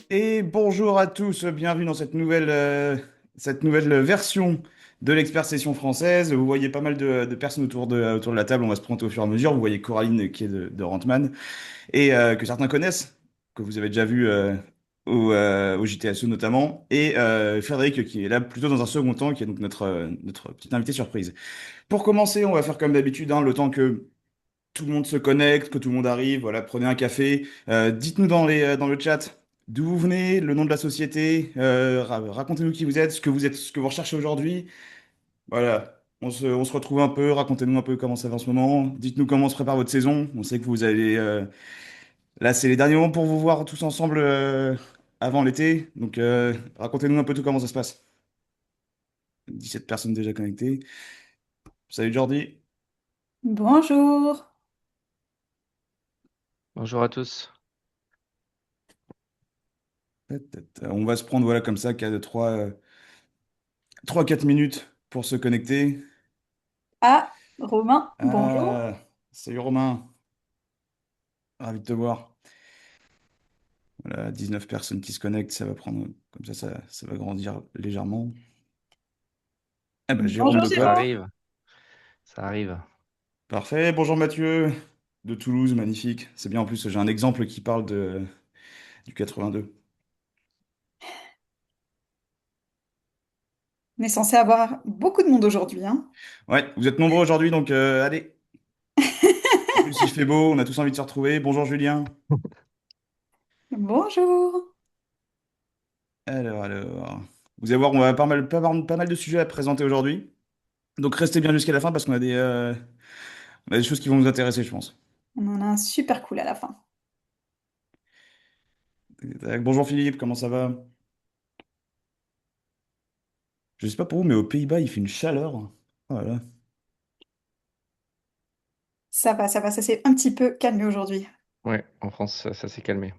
Et bonjour à tous, bienvenue dans cette nouvelle version de l'Expert Session française. Vous voyez pas mal de personnes autour de la table, on va se présenter au fur et à mesure. Vous voyez Coraline qui est de Rantman et que certains connaissent, que vous avez déjà vu au JTSE notamment, et Frédéric qui est là plutôt dans un second temps, qui est donc notre petit invité surprise. Pour commencer, on va faire comme d'habitude, hein, le temps que tout le monde se connecte, que tout le monde arrive, voilà, prenez un café. Dites-nous dans le chat d'où vous venez, le nom de la société, racontez-nous qui vous êtes, ce que vous recherchez aujourd'hui. Voilà, on se retrouve un peu, racontez-nous un peu comment ça va en ce moment. Dites-nous comment se prépare votre saison. On sait que vous allez... là, c'est les derniers moments pour vous voir tous ensemble avant l'été. Donc, racontez-nous un peu tout comment ça se passe. 17 personnes déjà connectées. Salut Jordi. Bonjour. Bonjour à tous. On va se prendre voilà, comme ça, 3-4 minutes pour se connecter. Ah, Romain, bonjour. Ah, salut Romain, ravi de te voir. Voilà, 19 personnes qui se connectent, ça va prendre, comme ça va grandir légèrement. Ah bah Jérôme Bonjour de Ça Cop, Jérôme. arrive, ça arrive. parfait. Bonjour Mathieu, de Toulouse, magnifique. C'est bien en plus, j'ai un exemple qui parle du 82. On est censé avoir beaucoup de monde aujourd'hui, hein. Ouais, vous êtes nombreux aujourd'hui, donc allez. En plus, il fait beau, on a tous envie de se retrouver. Bonjour Julien. Bonjour. Alors. Vous allez voir, on va pas mal de sujets à présenter aujourd'hui. Donc restez bien jusqu'à la fin parce on a des choses qui vont nous intéresser, je pense. On en a un super cool à la fin. Tac, bonjour Philippe, comment ça va? Je sais pas pour vous, mais aux Pays-Bas, il fait une chaleur. Voilà. Ça s'est un petit peu calmé aujourd'hui. Ouais, en France, ça s'est calmé.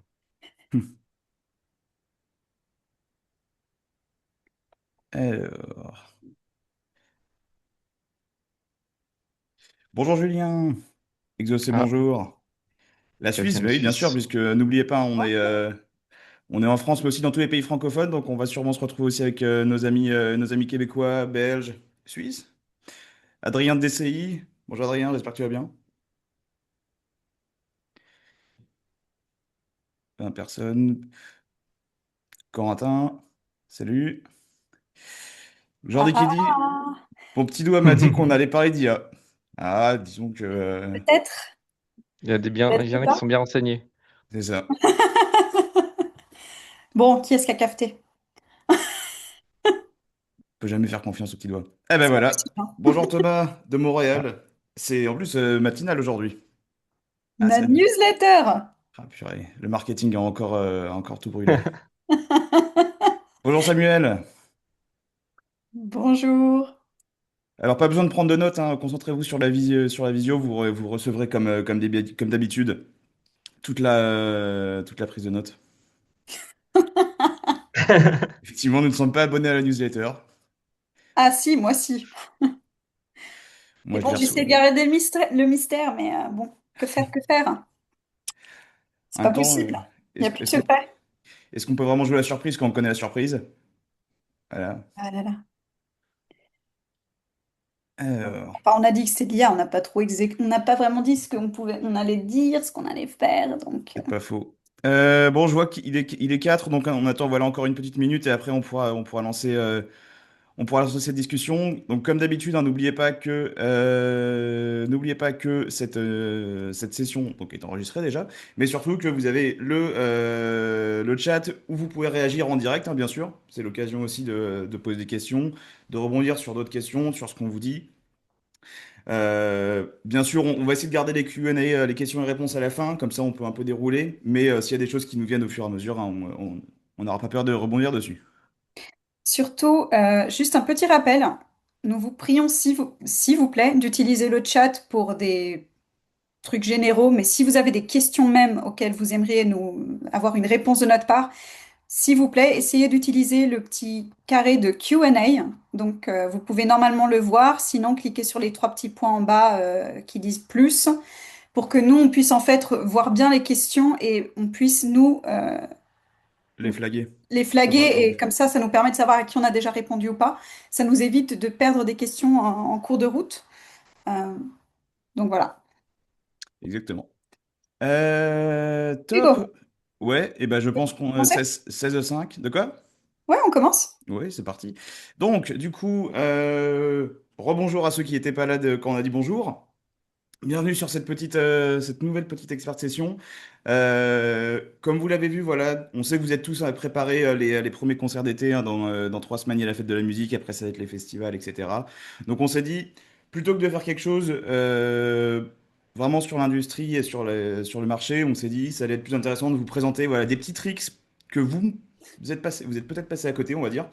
Alors. Bonjour Julien. Exaucé, Ah, bonjour. La Suisse, quelqu'un de bah oui, bien sûr, Suisse. puisque n'oubliez pas, on est en France, mais aussi dans tous les pays francophones, donc on va sûrement se retrouver aussi avec nos amis québécois, belges, suisses. Adrien de DCI. Bonjour Adrien, j'espère que tu vas bien. 20 personnes. Corentin, salut. Ah Jordi qui ah, dit, mon petit doigt m'a dit qu'on allait parler d'IA. Ah, disons que peut-être, Il y peut-être en a qui pas. sont bien renseignés. c'est ça. Bon, qui est-ce qui a cafeté? On peut jamais faire confiance au petit doigt. Eh ben C'est pas voilà. possible, hein. Bonjour Thomas de Ah, Montréal. C'est en plus matinal aujourd'hui. Ah, Ma newsletter. purée. Le marketing a encore tout brûlé. Bonjour Samuel. Bonjour. Alors pas besoin de prendre de notes, hein. Concentrez-vous sur la visio. Vous recevrez comme d'habitude toute la prise de notes. Effectivement, nous ne sommes pas abonnés à la newsletter. Ah si, moi si. Et Moi, je bon, les j'essaie de reçois. garder le mystère, mais bon, que faire? C'est En pas même temps, possible. Il n'y a plus de est-ce qu'on secret. est-ce qu'on peut vraiment jouer la surprise quand on connaît la surprise? Voilà. Ah là là. Alors, Enfin, on a dit que c'était l'IA, on n'a pas trop on n'a pas vraiment dit ce qu'on pouvait, on allait dire, ce qu'on allait faire, donc c'est pas faux. Bon, je vois il est 4, donc on attend voilà, encore une petite minute et après on pourra lancer cette discussion. Donc, comme d'habitude, hein, n'oubliez pas que cette session donc, est enregistrée déjà, mais surtout que vous avez le chat où vous pouvez réagir en direct, hein, bien sûr. C'est l'occasion aussi de poser des questions, de rebondir sur d'autres questions, sur ce qu'on vous dit. Bien sûr, on va essayer de garder les Q&A, les questions et réponses à la fin, comme ça on peut un peu dérouler, mais s'il y a des choses qui nous viennent au fur et à mesure, hein, on n'aura pas peur de rebondir dessus. surtout, juste un petit rappel, nous vous prions s'il vous plaît d'utiliser le chat pour des trucs généraux, mais si vous avez des questions même auxquelles vous aimeriez nous avoir une réponse de notre part, s'il vous plaît, essayez d'utiliser le petit carré de Q&A. Donc, vous pouvez normalement le voir, sinon cliquez sur les trois petits points en bas qui disent plus, pour que nous, on puisse en fait voir bien les questions et on puisse nous les flaguer. les Faut pas flaguer attendre. et comme ça nous permet de savoir à qui on a déjà répondu ou pas. Ça nous évite de perdre des questions en cours de route. Euh, donc voilà. Exactement. Hugo, Top. Ouais, et ben je pense qu'on commencer? 16 de quoi? Ouais, on commence. Oui, c'est parti. Donc, du coup, rebonjour à ceux qui n'étaient pas là quand on a dit bonjour. Bienvenue sur cette nouvelle petite expert session. Comme vous l'avez vu, voilà, on sait que vous êtes tous à préparer les premiers concerts d'été, hein, dans 3 semaines, il y a la fête de la musique, après ça va être les festivals, etc. Donc on s'est dit, plutôt que de faire quelque chose vraiment sur l'industrie et sur le marché, on s'est dit, ça allait être plus intéressant de vous présenter voilà, des petits tricks que vous êtes peut-être passé à côté, on va dire,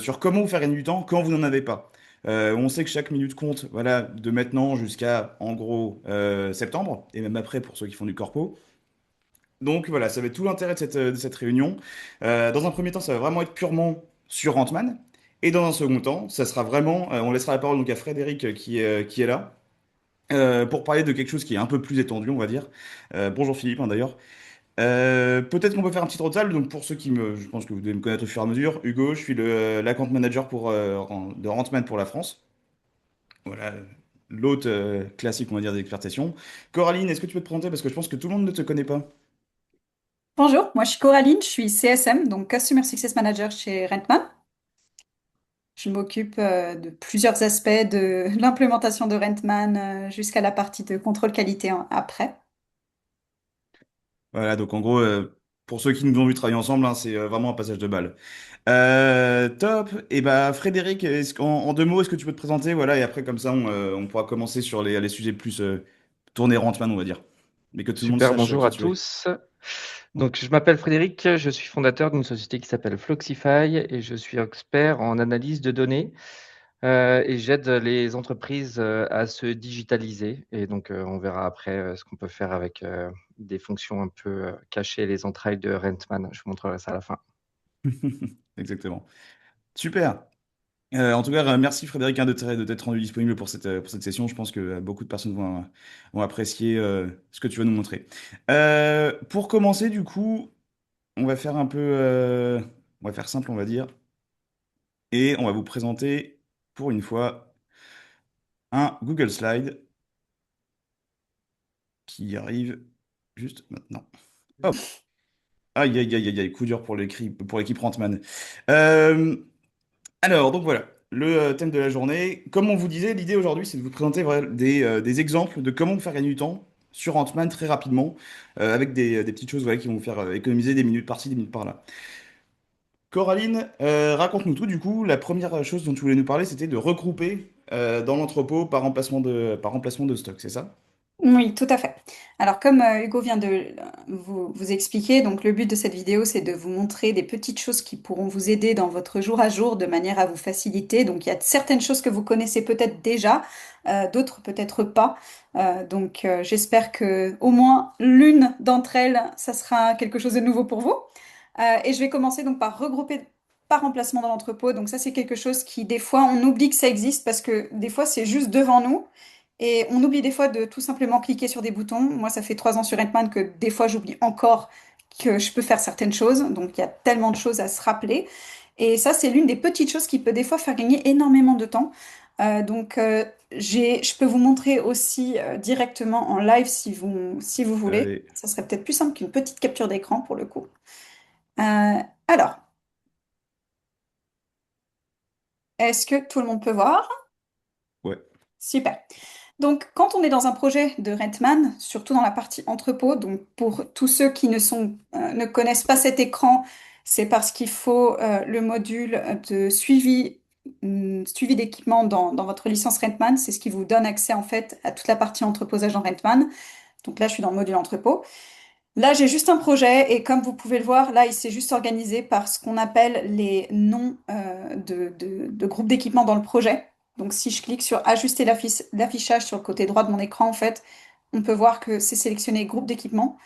sur comment vous faire gagner du temps quand vous n'en avez pas. On sait que chaque minute compte, voilà, de maintenant jusqu'à en gros septembre, et même après pour ceux qui font du corpo. Donc voilà, ça va être tout l'intérêt de cette réunion. Dans un premier temps, ça va vraiment être purement sur Ant-Man. Et dans un second temps, ça sera vraiment, on laissera la parole donc à Frédéric qui est là, pour parler de quelque chose qui est un peu plus étendu, on va dire. Bonjour Philippe, hein, d'ailleurs. Peut-être qu'on peut faire un petit tour de salle. Donc pour ceux je pense que vous devez me connaître au fur et à mesure. Hugo, je suis l'account manager de Ant-Man pour la France. Voilà, l'hôte classique, on va dire, des expertations. Coraline, est-ce que tu peux te présenter? Parce que je pense que tout le monde ne te connaît pas. Bonjour, moi je suis Coraline, je suis CSM, donc Customer Success Manager chez Rentman. Je m'occupe de plusieurs aspects de l'implémentation de Rentman jusqu'à la partie de contrôle qualité après. Voilà, donc en gros, pour ceux qui nous ont vu travailler ensemble, hein, c'est vraiment un passage de balle. Top. Et bah Frédéric, en 2 mots, est-ce que tu peux te présenter? Voilà, et après comme ça, on pourra commencer sur les sujets plus tournés Ant-Man, on va dire. Mais que tout le monde Super, sache bonjour qui à tu es. tous. Donc, je m'appelle Frédéric, je suis fondateur d'une société qui s'appelle Floxify et je suis expert en analyse de données et j'aide les entreprises à se digitaliser. Et donc, on verra après ce qu'on peut faire avec des fonctions un peu cachées, les entrailles de Rentman. Je vous montrerai ça à la fin. Exactement. Super. En tout cas, merci Frédéric, hein, de t'être rendu disponible pour cette session. Je pense que beaucoup de personnes vont apprécier ce que tu vas nous montrer. Pour commencer, du coup, on va faire on va faire simple, on va dire, et on va vous présenter, pour une fois, un Google Slide qui arrive juste maintenant. Hop. Aïe, aïe, aïe, aïe, aïe, coup dur pour l'équipe Rantman. Euh, Alors, donc voilà, le thème de la journée. Comme on vous disait, l'idée aujourd'hui, c'est de vous présenter voilà, des exemples de comment vous faire gagner du temps sur Ant-Man très rapidement, avec des petites choses voilà, qui vont vous faire économiser des minutes par-ci, des minutes par-là. Coraline, raconte-nous tout. Du coup, la première chose dont tu voulais nous parler, c'était de regrouper dans l'entrepôt par remplacement de stock, c'est ça? Oui, tout à fait. Alors, comme Hugo vient de vous expliquer, donc le but de cette vidéo, c'est de vous montrer des petites choses qui pourront vous aider dans votre jour à jour de manière à vous faciliter. Donc, il y a certaines choses que vous connaissez peut-être déjà, d'autres peut-être pas. J'espère que au moins l'une d'entre elles, ça sera quelque chose de nouveau pour vous. Et je vais commencer donc par regrouper par emplacement dans l'entrepôt. Donc ça, c'est quelque chose qui, des fois, on oublie que ça existe parce que des fois, c'est juste devant nous. Et on oublie des fois de tout simplement cliquer sur des boutons. Moi, ça fait 3 ans sur Entman que des fois, j'oublie encore que je peux faire certaines choses. Donc, il y a tellement de choses à se rappeler. Et ça, c'est l'une des petites choses qui peut des fois faire gagner énormément de temps. Je peux vous montrer aussi directement en live si vous voulez. Allez, Ça serait peut-être plus simple qu'une petite capture d'écran pour le coup. Alors, est-ce que tout le monde peut voir? ouais. Super. Donc, quand on est dans un projet de Rentman, surtout dans la partie entrepôt, donc pour tous ceux qui ne connaissent pas cet écran, c'est parce qu'il faut le module de suivi d'équipement dans votre licence Rentman. C'est ce qui vous donne accès en fait à toute la partie entreposage dans Rentman. Donc là, je suis dans le module entrepôt. Là, j'ai juste un projet et comme vous pouvez le voir, là, il s'est juste organisé par ce qu'on appelle les noms de groupes d'équipement dans le projet. Donc, si je clique sur ajuster l'affichage sur le côté droit de mon écran, en fait, On peut voir que c'est sélectionné groupe d'équipement.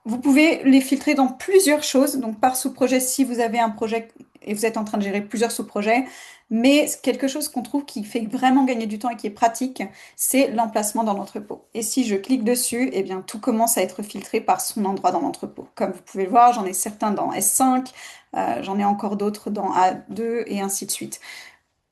Vous pouvez les filtrer dans plusieurs choses, donc par sous-projet si vous avez un projet et vous êtes en train de gérer plusieurs sous-projets. Mais quelque chose qu'on trouve qui fait vraiment gagner du temps et qui est pratique, c'est l'emplacement dans l'entrepôt. Et si je clique dessus, eh bien, tout commence à être filtré par son endroit dans l'entrepôt. Comme vous pouvez le voir, j'en ai certains dans S5, j'en ai encore d'autres dans A2 et ainsi de suite.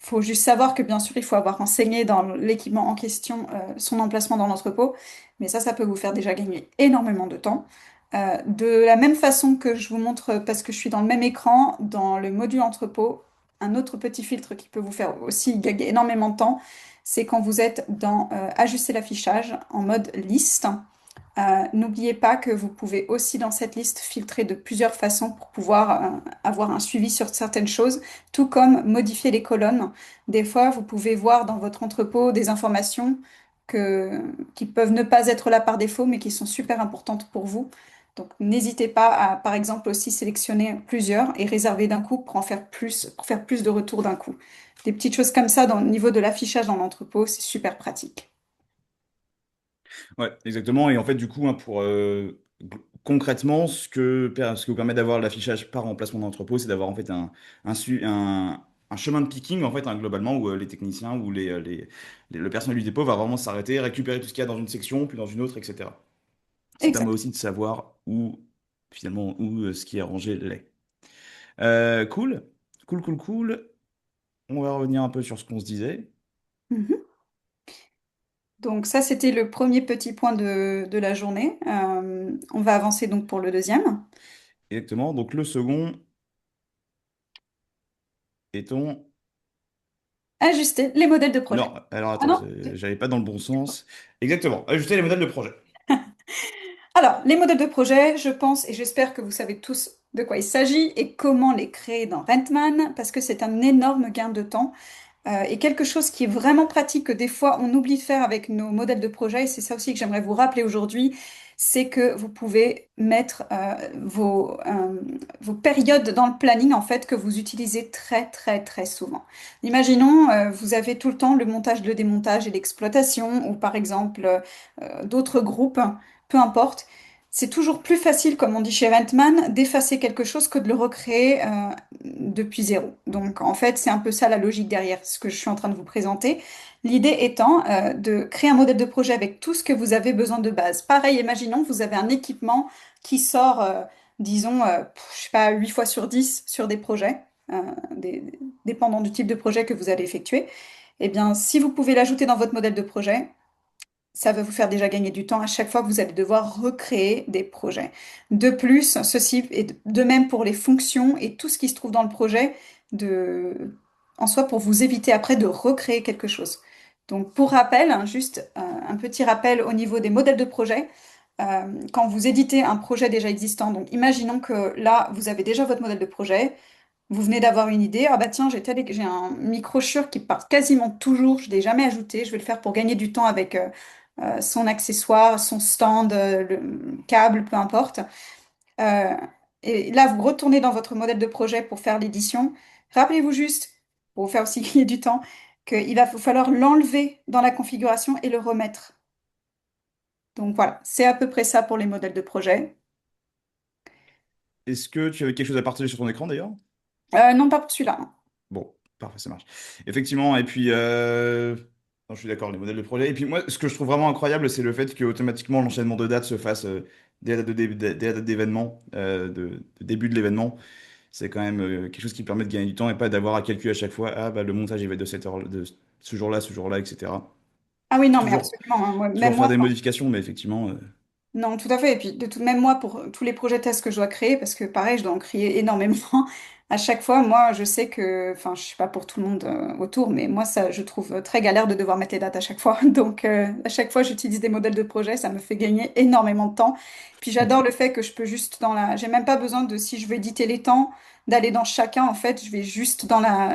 Il faut juste savoir que bien sûr, il faut avoir renseigné dans l'équipement en question son emplacement dans l'entrepôt, mais ça peut vous faire déjà gagner énormément de temps. De la même façon que je vous montre, parce que je suis dans le même écran, dans le module entrepôt, un autre petit filtre qui peut vous faire aussi gagner énormément de temps, c'est quand vous êtes dans ajuster l'affichage en mode liste. N'oubliez pas que vous pouvez aussi dans cette liste filtrer de plusieurs façons pour pouvoir avoir un suivi sur certaines choses, tout comme modifier les colonnes. Des fois, vous pouvez voir dans votre entrepôt des informations qui peuvent ne pas être là par défaut, mais qui sont super importantes pour vous. Donc, n'hésitez pas à, par exemple, aussi sélectionner plusieurs et réserver d'un coup pour faire plus de retours d'un coup. Des petites choses comme ça dans le niveau de l'affichage dans l'entrepôt, c'est super pratique. Ouais, exactement. Et en fait, du coup, hein, concrètement, ce que vous permet d'avoir l'affichage par emplacement d'entrepôt, c'est d'avoir en fait un chemin de picking, en fait, hein, globalement, où les techniciens ou le personnel du dépôt va vraiment s'arrêter, récupérer tout ce qu'il y a dans une section, puis dans une autre, etc. Ça permet Exact. aussi de savoir finalement, où ce qui est rangé l'est. Cool, cool, cool, cool. On va revenir un peu sur ce qu'on se disait. Mhm. Donc ça, c'était le premier petit point de la journée. On va avancer donc pour le deuxième. Exactement. Donc, le second étant. Ajuster les modèles de projet. Non, alors Ah attends, non? j'allais pas dans le bon sens. Exactement, ajuster les modèles de projet. Alors, les modèles de projet, je pense et j'espère que vous savez tous de quoi il s'agit et comment les créer dans Rentman, parce que c'est un énorme gain de temps. Et quelque chose qui est vraiment pratique que des fois on oublie de faire avec nos modèles de projet, et c'est ça aussi que j'aimerais vous rappeler aujourd'hui, c'est que vous pouvez mettre vos périodes dans le planning en fait que vous utilisez très très très souvent. Imaginons, vous avez tout le temps le montage, le démontage et l'exploitation, ou par exemple d'autres groupes, peu importe. C'est toujours plus facile, comme on dit chez Rentman, d'effacer quelque chose que de le recréer depuis zéro. Donc en fait, c'est un peu ça la logique derrière ce que je suis en train de vous présenter. L'idée étant de créer un modèle de projet avec tout ce que vous avez besoin de base. Pareil, imaginons que vous avez un équipement qui sort, disons, je sais pas, 8 fois sur 10 sur des projets, dépendant du type de projet que vous allez effectuer. Eh bien, si vous pouvez l'ajouter dans votre modèle de projet, ça va vous faire déjà gagner du temps à chaque fois que vous allez devoir recréer des projets. De plus, ceci est de même pour les fonctions et tout ce qui se trouve dans le projet en soi pour vous éviter après de recréer quelque chose. Donc pour rappel, hein, juste un petit rappel au niveau des modèles de projet. Quand vous éditez un projet déjà existant, donc imaginons que là, vous avez déjà votre modèle de projet, vous venez d'avoir une idée, ah bah tiens, j'ai un microchure qui part quasiment toujours, je ne l'ai jamais ajouté, je vais le faire pour gagner du temps avec son accessoire, son stand, le câble, peu importe. Euh, et là, vous retournez dans votre modèle de projet pour faire l'édition. Rappelez-vous juste, pour vous faire aussi gagner du temps, qu'il va falloir l'enlever dans la configuration et le remettre. Donc voilà, c'est à peu près ça pour les modèles de projet. Est-ce que tu avais quelque chose à partager sur ton écran d'ailleurs? Non, pas pour celui-là, hein. Bon, parfait, ça marche. Effectivement, et puis, non, je suis d'accord, les modèles de projet. Et puis moi, ce que je trouve vraiment incroyable, c'est le fait que automatiquement l'enchaînement de dates se fasse dès la date dès la date d'événement, de début de l'événement. C'est quand même quelque chose qui permet de gagner du temps et pas d'avoir à calculer à chaque fois, ah bah le montage il va être de cette heure, de ce jour-là, etc. Ah oui, non, mais Toujours, absolument, hein. Même toujours faire moi, des modifications, mais effectivement, non, tout à fait. Et puis, de tout même, moi, pour tous les projets tests que je dois créer, parce que pareil, je dois en créer énormément à chaque fois, moi, je sais que, enfin, je sais pas pour tout le monde autour, mais moi, ça, je trouve très galère de devoir mettre les dates à chaque fois. Donc, à chaque fois, j'utilise des modèles de projet, ça me fait gagner énormément de temps. Puis, j'adore le fait que je peux juste j'ai même pas besoin de, si je veux éditer les temps, d'aller dans chacun, en fait, je vais juste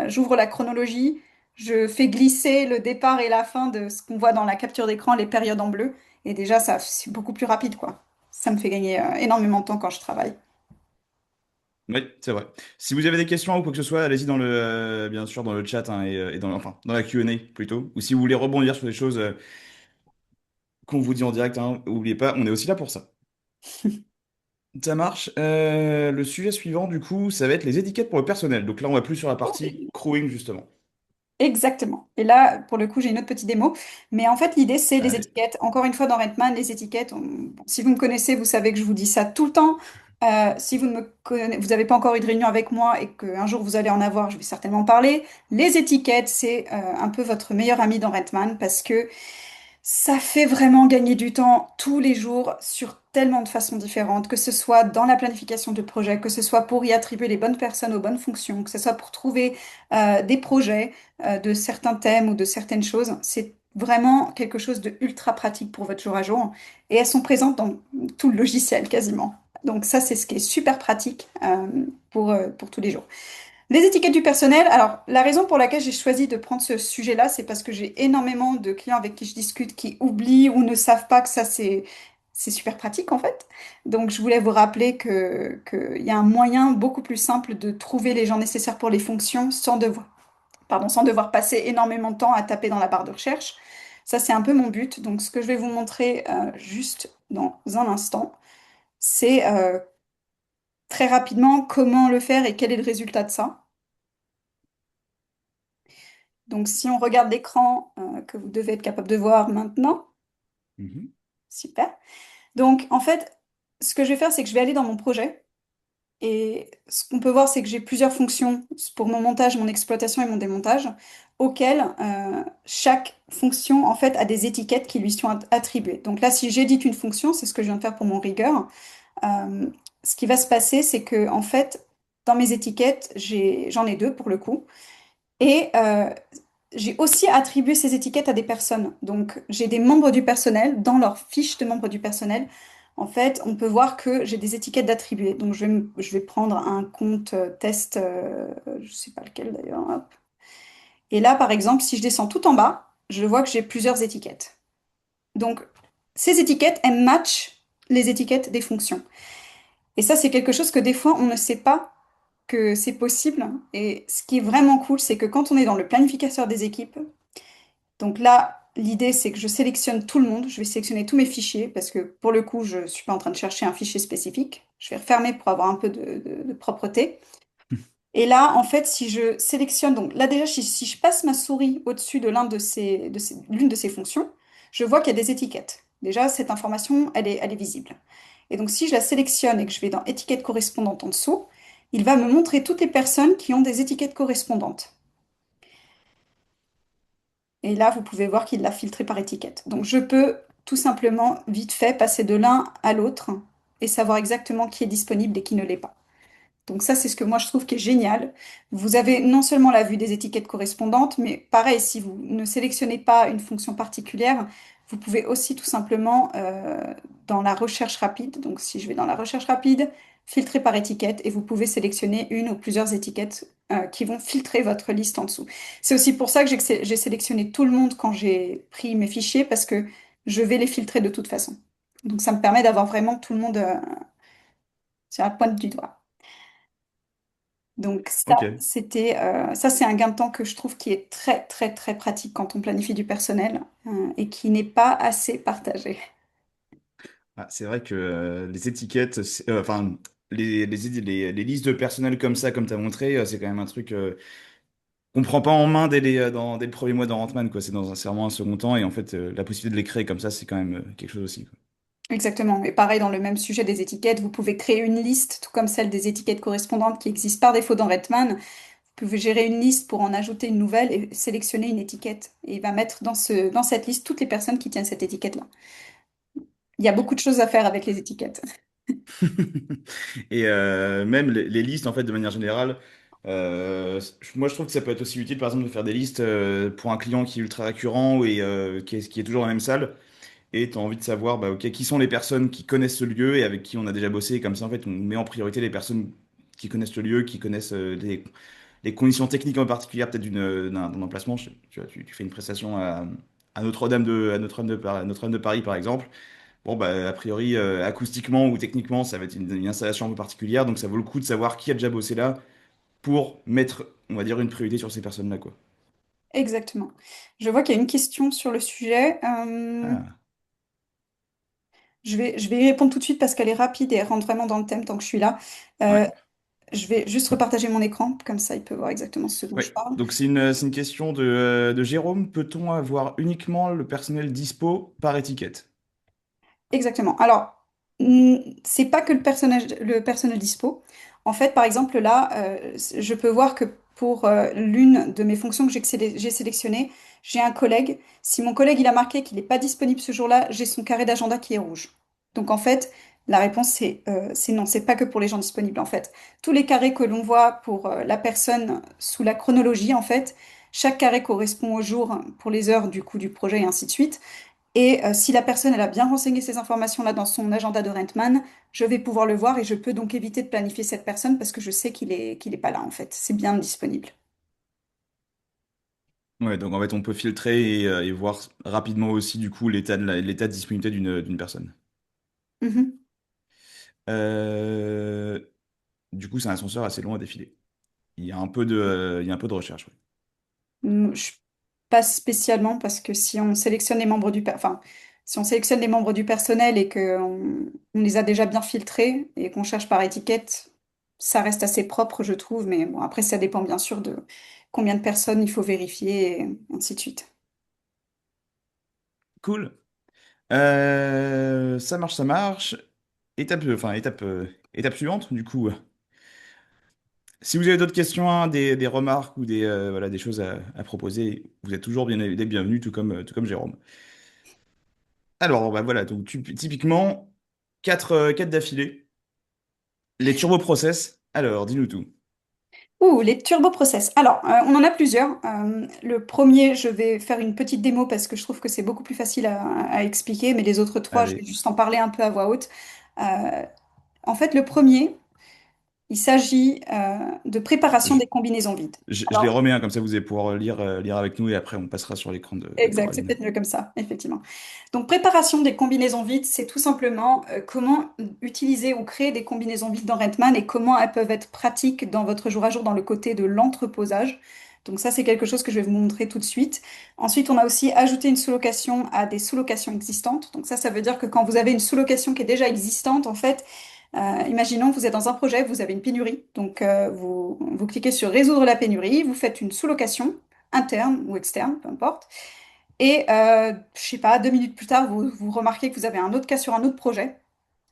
j'ouvre la chronologie, je fais glisser le départ et la fin de ce qu'on voit dans la capture d'écran, les périodes en bleu. Et déjà, ça, c'est beaucoup plus rapide, quoi. Ça me fait gagner énormément de temps quand je travaille. oui, c'est vrai. Si vous avez des questions ou quoi que ce soit, allez-y bien sûr dans le chat hein, et dans la Q&A plutôt. Ou si vous voulez rebondir sur des choses qu'on vous dit en direct, hein. N'oubliez pas, on est aussi là pour ça. Ça marche. Le sujet suivant, du coup, ça va être les étiquettes pour le personnel. Donc là, on va plus sur la partie crewing, justement. Exactement. Et là, pour le coup, j'ai une autre petite démo. Mais en fait, l'idée, c'est les Allez. étiquettes. Encore une fois, dans Redman, les étiquettes, bon, si vous me connaissez, vous savez que je vous dis ça tout le temps. Si vous ne me vous n'avez pas encore eu de réunion avec moi et qu'un jour vous allez en avoir, je vais certainement en parler. Les étiquettes, c'est un peu votre meilleur ami dans Redman parce que ça fait vraiment gagner du temps tous les jours sur tellement de façons différentes, que ce soit dans la planification de projet, que ce soit pour y attribuer les bonnes personnes aux bonnes fonctions, que ce soit pour trouver des projets de certains thèmes ou de certaines choses. C'est vraiment quelque chose de ultra pratique pour votre jour à jour et elles sont présentes dans tout le logiciel quasiment. Donc ça, c'est ce qui est super pratique pour tous les jours. Les étiquettes du personnel, alors la raison pour laquelle j'ai choisi de prendre ce sujet-là, c'est parce que j'ai énormément de clients avec qui je discute qui oublient ou ne savent pas que ça c'est super pratique en fait. Donc je voulais vous rappeler que qu'il y a un moyen beaucoup plus simple de trouver les gens nécessaires pour les fonctions sans devoir passer énormément de temps à taper dans la barre de recherche. Ça c'est un peu mon but. Donc ce que je vais vous montrer juste dans un instant, c'est très rapidement comment le faire et quel est le résultat de ça. Donc, si on regarde l'écran que vous devez être capable de voir maintenant, Mhm. super. Donc, en fait, ce que je vais faire, c'est que je vais aller dans mon projet. Et ce qu'on peut voir, c'est que j'ai plusieurs fonctions pour mon montage, mon exploitation et mon démontage, auxquelles chaque fonction, en fait, a des étiquettes qui lui sont attribuées. Donc là, si j'édite une fonction, c'est ce que je viens de faire pour mon rigueur, euh, ce qui va se passer, c'est que, en fait, dans mes étiquettes, j'en ai deux pour le coup. Et j'ai aussi attribué ces étiquettes à des personnes. Donc, j'ai des membres du personnel. Dans leur fiche de membres du personnel, en fait, on peut voir que j'ai des étiquettes d'attribués. Donc, je vais prendre un compte test, je sais pas lequel d'ailleurs. Hop. Et là, par exemple, si je descends tout en bas, je vois que j'ai plusieurs étiquettes. Donc, ces étiquettes, elles matchent les étiquettes des fonctions. Et ça, c'est quelque chose que des fois, on ne sait pas que c'est possible. Et ce qui est vraiment cool, c'est que quand on est dans le planificateur des équipes, donc là, l'idée, c'est que je sélectionne tout le monde. Je vais sélectionner tous mes fichiers parce que pour le coup, je ne suis pas en train de chercher un fichier spécifique. Je vais refermer pour avoir un peu de propreté. Et là, en fait, si je sélectionne, donc là déjà, si je passe ma souris au-dessus de l'une de ces fonctions, je vois qu'il y a des étiquettes. Déjà, cette information, elle est visible. Et donc, si je la sélectionne et que je vais dans étiquette correspondante en dessous, il va me montrer toutes les personnes qui ont des étiquettes correspondantes. Et là, vous pouvez voir qu'il l'a filtré par étiquette. Donc, je peux tout simplement, vite fait, passer de l'un à l'autre et savoir exactement qui est disponible et qui ne l'est pas. Donc ça, c'est ce que moi je trouve qui est génial. Vous avez non seulement la vue des étiquettes correspondantes, mais pareil, si vous ne sélectionnez pas une fonction particulière, vous pouvez aussi tout simplement dans la recherche rapide, donc si je vais dans la recherche rapide, filtrer par étiquette et vous pouvez sélectionner une ou plusieurs étiquettes qui vont filtrer votre liste en dessous. C'est aussi pour ça que j'ai sélectionné tout le monde quand j'ai pris mes fichiers parce que je vais les filtrer de toute façon. Donc ça me permet d'avoir vraiment tout le monde sur la pointe du doigt. Donc ça, Ok. ça c'est un gain de temps que je trouve qui est très très très pratique quand on planifie du personnel et qui n'est pas assez partagé. Ah, c'est vrai que les étiquettes, enfin, les listes de personnel comme ça, comme tu as montré, c'est quand même un truc qu'on prend pas en main dès le premier mois dans Ant-Man, quoi. C'est vraiment un second temps, et en fait, la possibilité de les créer comme ça, c'est quand même quelque chose aussi, quoi. Exactement. Et pareil dans le même sujet des étiquettes, vous pouvez créer une liste, tout comme celle des étiquettes correspondantes qui existent par défaut dans Redman. Vous pouvez gérer une liste pour en ajouter une nouvelle et sélectionner une étiquette. Et il va mettre dans cette liste toutes les personnes qui tiennent cette étiquette-là. Il y a beaucoup de choses à faire avec les étiquettes. Et même les listes, en fait, de manière générale, moi je trouve que ça peut être aussi utile, par exemple, de faire des listes pour un client qui est ultra récurrent et qui est toujours dans la même salle. Et tu as envie de savoir, bah, ok, qui sont les personnes qui connaissent ce lieu et avec qui on a déjà bossé. Et comme ça, en fait, on met en priorité les personnes qui connaissent le lieu, qui connaissent les conditions techniques en particulier, peut-être d'un emplacement. Tu vois, tu fais une prestation à Notre-Dame de Paris, par exemple. Bon, bah, a priori, acoustiquement ou techniquement, ça va être une installation un peu particulière, donc ça vaut le coup de savoir qui a déjà bossé là pour mettre, on va dire, une priorité sur ces personnes-là, quoi. Exactement. Je vois qu'il y a une question sur le sujet. Ah. Je vais y répondre tout de suite parce qu'elle est rapide et elle rentre vraiment dans le thème tant que je suis là. Ouais. Euh, je vais juste repartager mon écran, comme ça il peut voir exactement ce dont je Ouais. parle. Donc c'est une question de Jérôme. Peut-on avoir uniquement le personnel dispo par étiquette? Exactement. Alors, c'est pas que le personnel dispo. En fait, par exemple, là, je peux voir que pour l'une de mes fonctions que j'ai sélectionnées, j'ai un collègue. Si mon collègue il a marqué qu'il n'est pas disponible ce jour-là, j'ai son carré d'agenda qui est rouge. Donc en fait, la réponse c'est non, c'est pas que pour les gens disponibles. En fait, tous les carrés que l'on voit pour la personne sous la chronologie, en fait, chaque carré correspond au jour pour les heures du coup du projet et ainsi de suite. Et si la personne elle a bien renseigné ces informations-là dans son agenda de Rentman, je vais pouvoir le voir et je peux donc éviter de planifier cette personne parce que je sais qu'il est pas là en fait. C'est bien disponible. Ouais, donc en fait, on peut filtrer et voir rapidement aussi du coup l'état de disponibilité d'une personne. Mhm. Euh, du coup, c'est un ascenseur assez long à défiler. Il y a un peu de recherche. Ouais. Je pas spécialement parce que si on sélectionne les membres enfin, si on sélectionne les membres du personnel et on les a déjà bien filtrés et qu'on cherche par étiquette, ça reste assez propre, je trouve. Mais bon, après, ça dépend bien sûr de combien de personnes il faut vérifier et ainsi de suite. Cool. Ça marche, ça marche. Étape suivante, du coup. Si vous avez d'autres questions, hein, des remarques ou voilà, des choses à proposer, vous êtes toujours les bienvenus, tout comme Jérôme. Alors, bah, voilà, donc typiquement, quatre d'affilée. Les turbo process. Alors, dis-nous tout. Ouh, les turboprocess. Alors, on en a plusieurs. Le premier, je vais faire une petite démo parce que je trouve que c'est beaucoup plus facile à expliquer, mais les autres trois, je vais Allez, juste en parler un peu à voix haute. Euh, En fait, le premier, il s'agit de préparation je, des combinaisons vides. je les Alors, remets, hein, comme ça vous allez pouvoir lire avec nous et après on passera sur l'écran de exact, c'est Coraline. peut-être mieux comme ça, effectivement. Donc, préparation des combinaisons vides, c'est tout simplement comment utiliser ou créer des combinaisons vides dans Redman et comment elles peuvent être pratiques dans votre jour à jour dans le côté de l'entreposage. Donc ça, c'est quelque chose que je vais vous montrer tout de suite. Ensuite, on a aussi ajouté une sous-location à des sous-locations existantes. Donc ça veut dire que quand vous avez une sous-location qui est déjà existante, en fait, imaginons que vous êtes dans un projet, vous avez une pénurie. Donc vous cliquez sur résoudre la pénurie, vous faites une sous-location interne ou externe, peu importe. Et je sais pas, 2 minutes plus tard, vous remarquez que vous avez un autre cas sur un autre projet.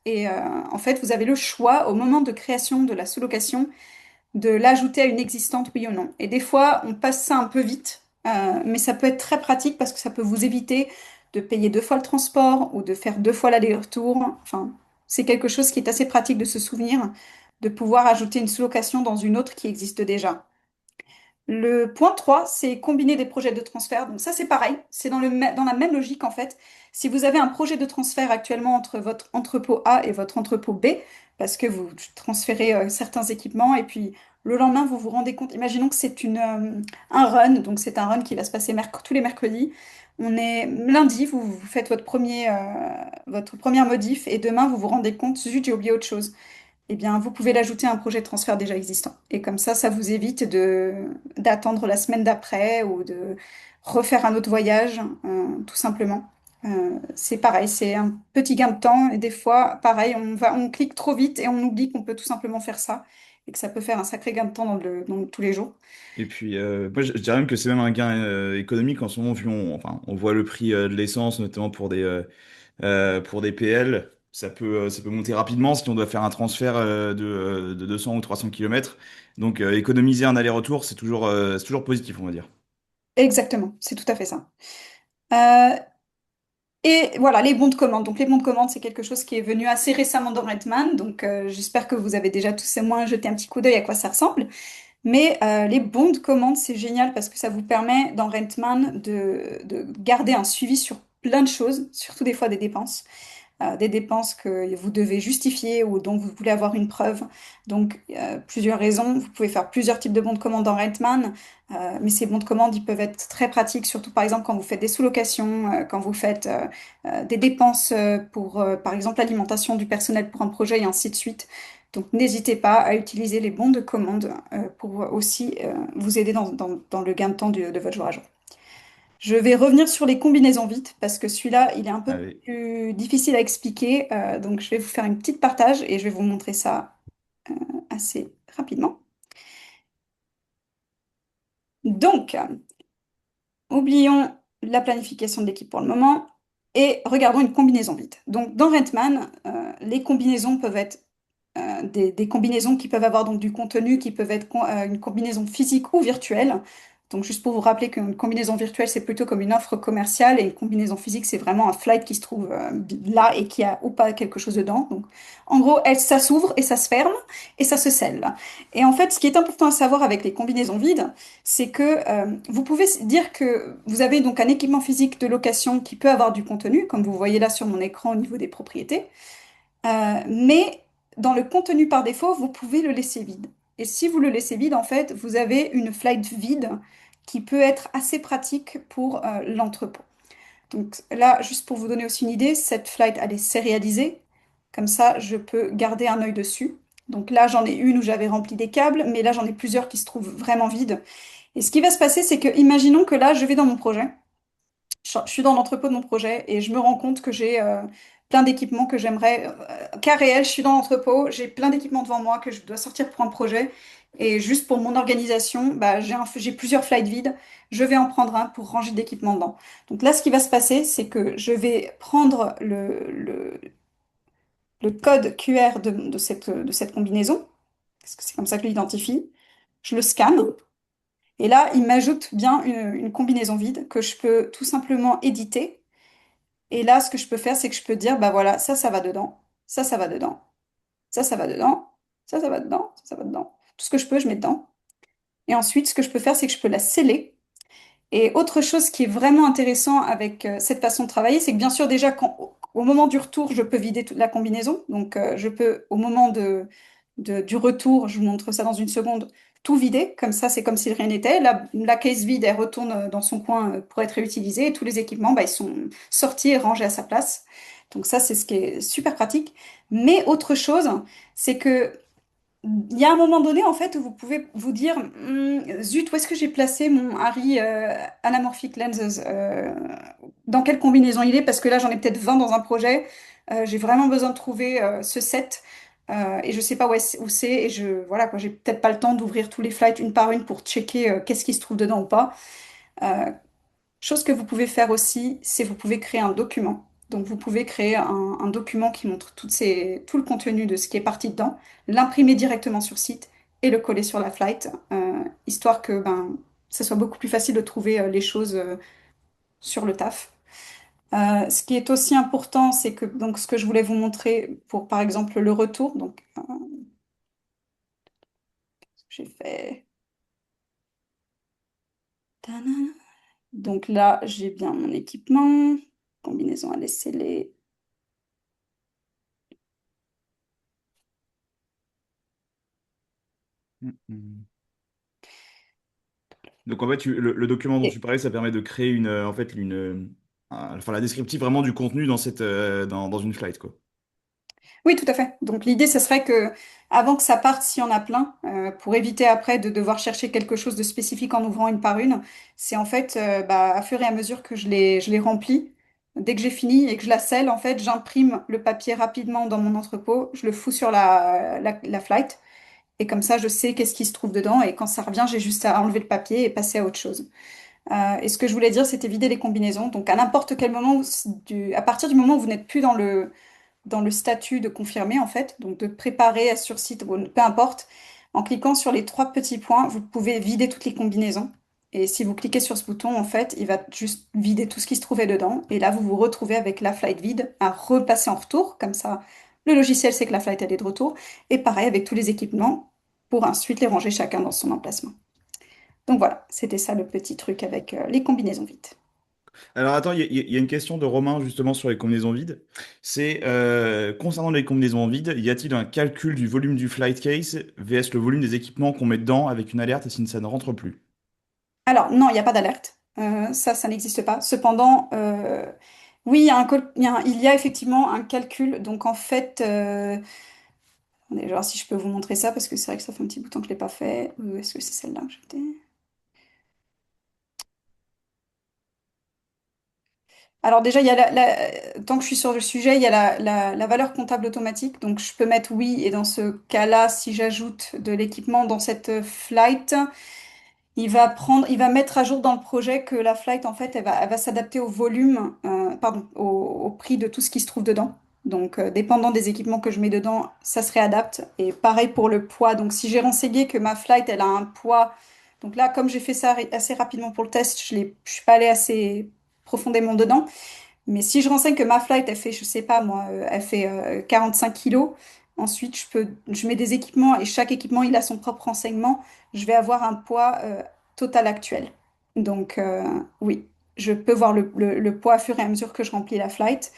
Et en fait, vous avez le choix au moment de création de la sous-location de l'ajouter à une existante, oui ou non. Et des fois, on passe ça un peu vite, mais ça peut être très pratique parce que ça peut vous éviter de payer 2 fois le transport ou de faire 2 fois l'aller-retour. Enfin, c'est quelque chose qui est assez pratique de se souvenir, de pouvoir ajouter une sous-location dans une autre qui existe déjà. Le point 3, c'est combiner des projets de transfert. Donc ça, c'est pareil, c'est dans la même logique en fait. Si vous avez un projet de transfert actuellement entre votre entrepôt A et votre entrepôt B, parce que vous transférez certains équipements et puis le lendemain, vous vous rendez compte, imaginons que c'est un run, donc c'est un run qui va se passer tous les mercredis. On est lundi, vous faites votre première modif et demain, vous vous rendez compte, zut, j'ai oublié autre chose, eh bien, vous pouvez l'ajouter à un projet de transfert déjà existant. Et comme ça vous évite d'attendre la semaine d'après ou de refaire un autre voyage, tout simplement. C'est pareil, c'est un petit gain de temps. Et des fois, pareil, on clique trop vite et on oublie qu'on peut tout simplement faire ça et que ça peut faire un sacré gain de temps dans tous les jours. Et puis, moi, je dirais même que c'est même un gain économique en ce moment, vu enfin, on voit le prix de l'essence, notamment pour des PL. Ça peut monter rapidement si on doit faire un transfert de 200 ou 300 km. Donc, économiser un aller-retour, c'est toujours positif, on va dire. Exactement, c'est tout à fait ça. Euh, Et voilà, les bons de commande. Donc, les bons de commande, c'est quelque chose qui est venu assez récemment dans Redman. Donc, j'espère que vous avez déjà tous et moins jeté un petit coup d'œil à quoi ça ressemble. Mais les bons de commande, c'est génial parce que ça vous permet dans Rentman de garder un suivi sur plein de choses, surtout des fois des dépenses que vous devez justifier ou dont vous voulez avoir une preuve. Donc, plusieurs raisons. Vous pouvez faire plusieurs types de bons de commande dans Rentman, mais ces bons de commande, ils peuvent être très pratiques, surtout par exemple quand vous faites des sous-locations, quand vous faites des dépenses pour, par exemple, l'alimentation du personnel pour un projet et ainsi de suite. Donc, n'hésitez pas à utiliser les bons de commande pour aussi vous aider dans le gain de temps de votre jour à jour. Je vais revenir sur les combinaisons vite parce que celui-là, il est un peu Allez. plus difficile à expliquer. Donc, je vais vous faire une petite partage et je vais vous montrer ça assez rapidement. Donc, oublions la planification de l'équipe pour le moment et regardons une combinaison vite. Donc, dans Rentman, les combinaisons peuvent être des combinaisons qui peuvent avoir donc du contenu, qui peuvent être une combinaison physique ou virtuelle. Donc, juste pour vous rappeler qu'une combinaison virtuelle, c'est plutôt comme une offre commerciale et une combinaison physique, c'est vraiment un flight qui se trouve là et qui a ou pas quelque chose dedans. Donc, en gros, ça s'ouvre et ça se ferme et ça se scelle. Et en fait, ce qui est important à savoir avec les combinaisons vides, c'est que vous pouvez dire que vous avez donc un équipement physique de location qui peut avoir du contenu, comme vous voyez là sur mon écran au niveau des propriétés. Mais dans le contenu par défaut, vous pouvez le laisser vide. Et si vous le laissez vide, en fait, vous avez une flight vide qui peut être assez pratique pour l'entrepôt. Donc là, juste pour vous donner aussi une idée, cette flight, elle est sérialisée. Comme ça, je peux garder un œil dessus. Donc là, j'en ai une où j'avais rempli des câbles, mais là, j'en ai plusieurs qui se trouvent vraiment vides. Et ce qui va se passer, c'est que, imaginons que là, je vais dans mon projet. Je suis dans l'entrepôt de mon projet et je me rends compte que j'ai plein d'équipements que j'aimerais. Cas réel, je suis dans l'entrepôt, j'ai plein d'équipements devant moi que je dois sortir pour un projet. Et juste pour mon organisation, bah, j'ai plusieurs flights vides. Je vais en prendre un pour ranger d'équipements dedans. Donc là, ce qui va se passer, c'est que je vais prendre le code QR de cette combinaison, parce que c'est comme ça que je l'identifie. Je le scanne. Et là, il m'ajoute bien une combinaison vide que je peux tout simplement éditer. Et là, ce que je peux faire, c'est que je peux dire, bah voilà, ça va dedans, ça va dedans, ça va dedans, ça va dedans, ça va dedans. Tout ce que je peux, je mets dedans. Et ensuite, ce que je peux faire, c'est que je peux la sceller. Et autre chose qui est vraiment intéressant avec cette façon de travailler, c'est que bien sûr, déjà, au moment du retour, je peux vider toute la combinaison. Donc, je peux, au moment du retour, je vous montre ça dans une seconde, tout vider. Comme ça, c'est comme si rien n'était. La case vide, elle retourne dans son coin pour être réutilisée. Et tous les équipements, bah, ils sont sortis et rangés à sa place. Donc, ça, c'est ce qui est super pratique. Mais autre chose, c'est que il y a un moment donné, en fait, où vous pouvez vous dire, zut, où est-ce que j'ai placé mon Harry Anamorphic Lenses? Dans quelle combinaison il est? Parce que là, j'en ai peut-être 20 dans un projet. J'ai vraiment besoin de trouver ce set. Et je sais pas où c'est. Et voilà, quoi, j'ai peut-être pas le temps d'ouvrir tous les flights une par une pour checker qu'est-ce qui se trouve dedans ou pas. Euh, Chose que vous pouvez faire aussi, c'est vous pouvez créer un document. Donc vous pouvez créer un document qui montre tout le contenu de ce qui est parti dedans, l'imprimer directement sur site et le coller sur la flight, histoire que ben, ça soit beaucoup plus facile de trouver les choses sur le taf. Ce qui est aussi important, c'est que donc ce que je voulais vous montrer pour par exemple le retour. Donc j'ai fait. Tadam. Donc là, j'ai bien mon équipement, combinaison à laisser. Mhm. Donc en fait, le document dont tu parlais, ça permet de créer en fait, enfin, la descriptive vraiment du contenu dans dans une flight, quoi. Oui, tout à fait. Donc l'idée, ce serait que avant que ça parte, s'il y en a plein, pour éviter après de devoir chercher quelque chose de spécifique en ouvrant une par une, c'est en fait bah, à fur et à mesure que je les remplis, dès que j'ai fini et que je la scelle, en fait, j'imprime le papier rapidement dans mon entrepôt, je le fous sur la flight, et comme ça, je sais qu'est-ce qui se trouve dedans, et quand ça revient, j'ai juste à enlever le papier et passer à autre chose. Et ce que je voulais dire, c'était vider les combinaisons. Donc à n'importe quel moment, à partir du moment où vous n'êtes plus dans le statut de confirmer, en fait, donc de préparer sur site, ou peu importe, en cliquant sur les trois petits points, vous pouvez vider toutes les combinaisons. Et si vous cliquez sur ce bouton, en fait, il va juste vider tout ce qui se trouvait dedans. Et là, vous vous retrouvez avec la flight vide à repasser en retour. Comme ça, le logiciel sait que la flight elle est de retour. Et pareil avec tous les équipements pour ensuite les ranger chacun dans son emplacement. Donc voilà, c'était ça le petit truc avec les combinaisons vides. Alors attends, il y a une question de Romain justement sur les combinaisons vides. C'est concernant les combinaisons vides, y a-t-il un calcul du volume du flight case vs le volume des équipements qu'on met dedans avec une alerte et si ça ne rentre plus? Alors, non, il n'y a pas d'alerte. Ça n'existe pas. Cependant, oui, il y a effectivement un calcul. Donc, en fait, attendez, je vais voir si je peux vous montrer ça parce que c'est vrai que ça fait un petit bout de temps que je ne l'ai pas fait. Ou est-ce que c'est celle-là que j'étais? Alors déjà, il y a tant que je suis sur le sujet, il y a la valeur comptable automatique. Donc je peux mettre oui. Et dans ce cas-là, si j'ajoute de l'équipement dans cette flight, il va mettre à jour dans le projet que la flight, en fait, elle va s'adapter au volume, pardon, au prix de tout ce qui se trouve dedans. Donc, dépendant des équipements que je mets dedans, ça se réadapte. Et pareil pour le poids. Donc, si j'ai renseigné que ma flight, elle a un poids. Donc là, comme j'ai fait ça assez rapidement pour le test, je suis pas allée assez profondément dedans. Mais si je renseigne que ma flight, elle fait, je sais pas moi, elle fait 45 kilos, ensuite je mets des équipements et chaque équipement, il a son propre renseignement, je vais avoir un poids total actuel. Donc oui, je peux voir le poids au fur et à mesure que je remplis la flight.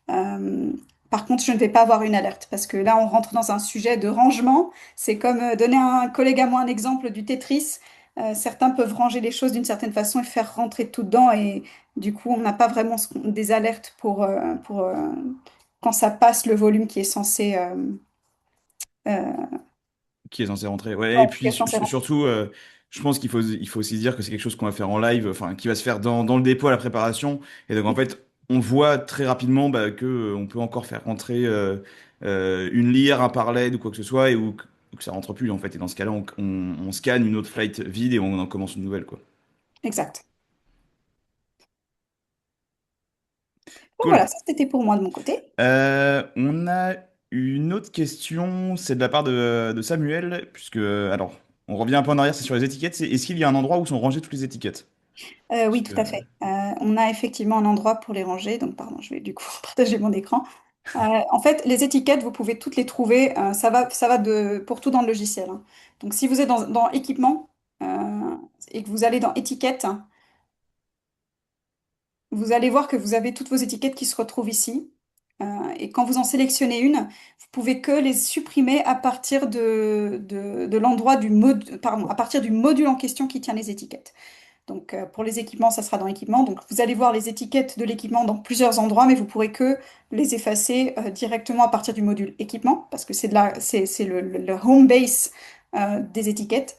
Euh, Par contre, je ne vais pas avoir une alerte parce que là, on rentre dans un sujet de rangement. C'est comme donner à un collègue à moi un exemple du Tetris. Certains peuvent ranger les choses d'une certaine façon et faire rentrer tout dedans et du coup, on n'a pas vraiment des alertes pour quand ça passe le volume qui est censé, euh, Qui est censé rentrer. Ouais, ouais, et qui puis est censé rentrer. surtout, je pense il faut aussi se dire que c'est quelque chose qu'on va faire en live, enfin, qui va se faire dans le dépôt à la préparation. Et donc, en fait, on voit très rapidement bah, que on peut encore faire rentrer une lyre, un parled ou quoi que ce soit, ou que ça rentre plus, en fait. Et dans ce cas-là, on scanne une autre flight vide et on en commence une nouvelle, quoi. Exact. Donc voilà, Cool. ça c'était pour moi de mon côté. On a une autre question, c'est de la part de Samuel, puisque, alors, on revient un peu en arrière, c'est sur les étiquettes. Est-ce qu'il y a un endroit où sont rangées toutes les étiquettes? Oui, Puisque, tout à fait. On a effectivement un endroit pour les ranger. Donc, pardon, je vais du coup partager mon écran. En fait, les étiquettes, vous pouvez toutes les trouver. Ça va pour tout dans le logiciel, hein. Donc, si vous êtes dans équipement et que vous allez dans étiquettes, vous allez voir que vous avez toutes vos étiquettes qui se retrouvent ici. Et quand vous en sélectionnez une, vous pouvez que les supprimer à partir de l'endroit pardon, à partir du module en question qui tient les étiquettes. Donc, pour les équipements, ça sera dans équipement. Donc, vous allez voir les étiquettes de l'équipement dans plusieurs endroits, mais vous pourrez que les effacer directement à partir du module équipement, parce que c'est le home base des étiquettes.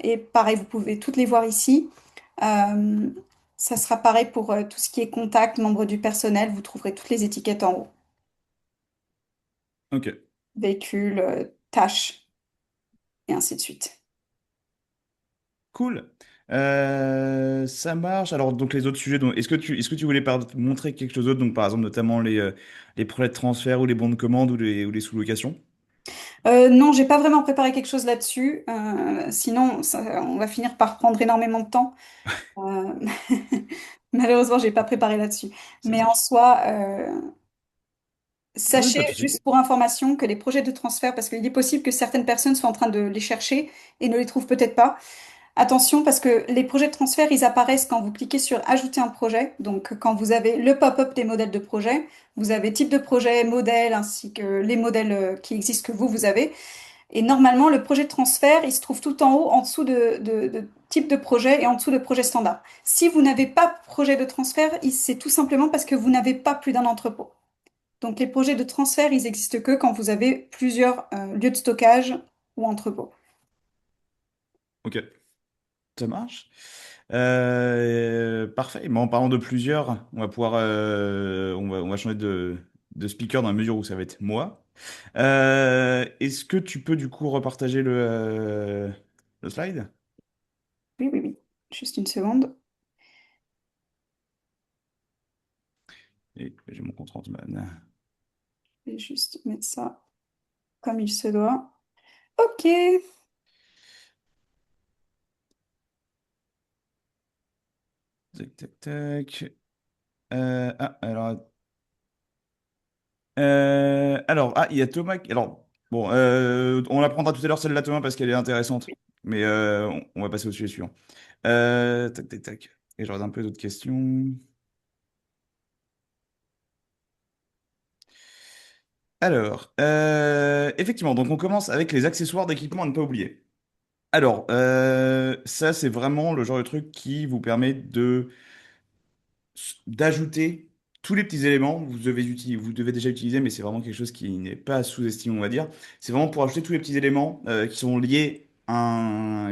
Et pareil, vous pouvez toutes les voir ici. Euh, Ça sera pareil pour tout ce qui est contact, membre du personnel. Vous trouverez toutes les étiquettes en haut. ok, Véhicule, tâches, et ainsi de suite. cool. Ça marche. Alors, donc, les autres sujets, donc, est-ce que tu voulais montrer quelque chose d'autre, donc, par exemple, notamment les projets de transfert ou les bons de commande ou les sous-locations? Non, j'ai pas vraiment préparé quelque chose là-dessus. Sinon, on va finir par prendre énormément de temps. Euh, Malheureusement, j'ai pas préparé là-dessus. Ça Mais en marche. soi, Oui, sachez pas de souci. juste pour information que les projets de transfert, parce qu'il est possible que certaines personnes soient en train de les chercher et ne les trouvent peut-être pas. Attention, parce que les projets de transfert, ils apparaissent quand vous cliquez sur Ajouter un projet. Donc, quand vous avez le pop-up des modèles de projet, vous avez type de projet, modèle, ainsi que les modèles qui existent que vous avez. Et normalement, le projet de transfert, il se trouve tout en haut, en dessous de type de projet et en dessous de projet standard. Si vous n'avez pas projet de transfert, c'est tout simplement parce que vous n'avez pas plus d'un entrepôt. Donc, les projets de transfert, ils existent que quand vous avez plusieurs lieux de stockage ou entrepôts. Ok, ça marche. Parfait. Mais en parlant de plusieurs, on va pouvoir, on va changer de speaker dans la mesure où ça va être moi. Est-ce que tu peux du coup repartager le slide? Oui, oui, oui. Juste une seconde. Et j'ai mon compte rendu, man. Je vais juste mettre ça comme il se doit. Ok. Tac, tac, tac. Alors, il y a Thomas. Alors, bon, on la prendra tout à l'heure, celle-là, Thomas, parce qu'elle est intéressante. Mais on va passer au sujet suivant. Tac, tac, tac. Et je regarde un peu d'autres questions. Alors, effectivement, donc on commence avec les accessoires d'équipement à ne pas oublier. Alors, ça, c'est vraiment le genre de truc qui vous permet d'ajouter tous les petits éléments. Vous devez déjà utiliser, mais c'est vraiment quelque chose qui n'est pas sous-estimé, on va dire. C'est vraiment pour ajouter tous les petits éléments qui sont liés à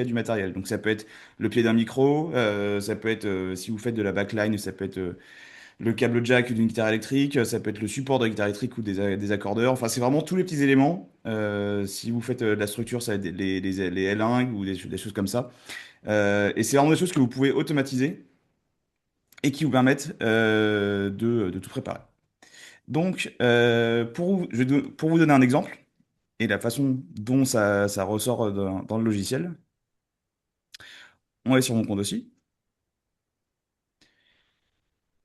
du matériel. Donc, ça peut être le pied d'un micro, ça peut être, si vous faites de la backline, ça peut être le câble jack d'une guitare électrique, ça peut être le support de la guitare électrique ou des accordeurs. Enfin, c'est vraiment tous les petits éléments. Si vous faites de la structure, ça va être les L1 ou des choses comme ça. Et c'est vraiment des choses que vous pouvez automatiser et qui vous permettent de tout préparer. Donc, pour vous donner un exemple et la façon dont ça ressort dans le logiciel, on va aller sur mon compte aussi.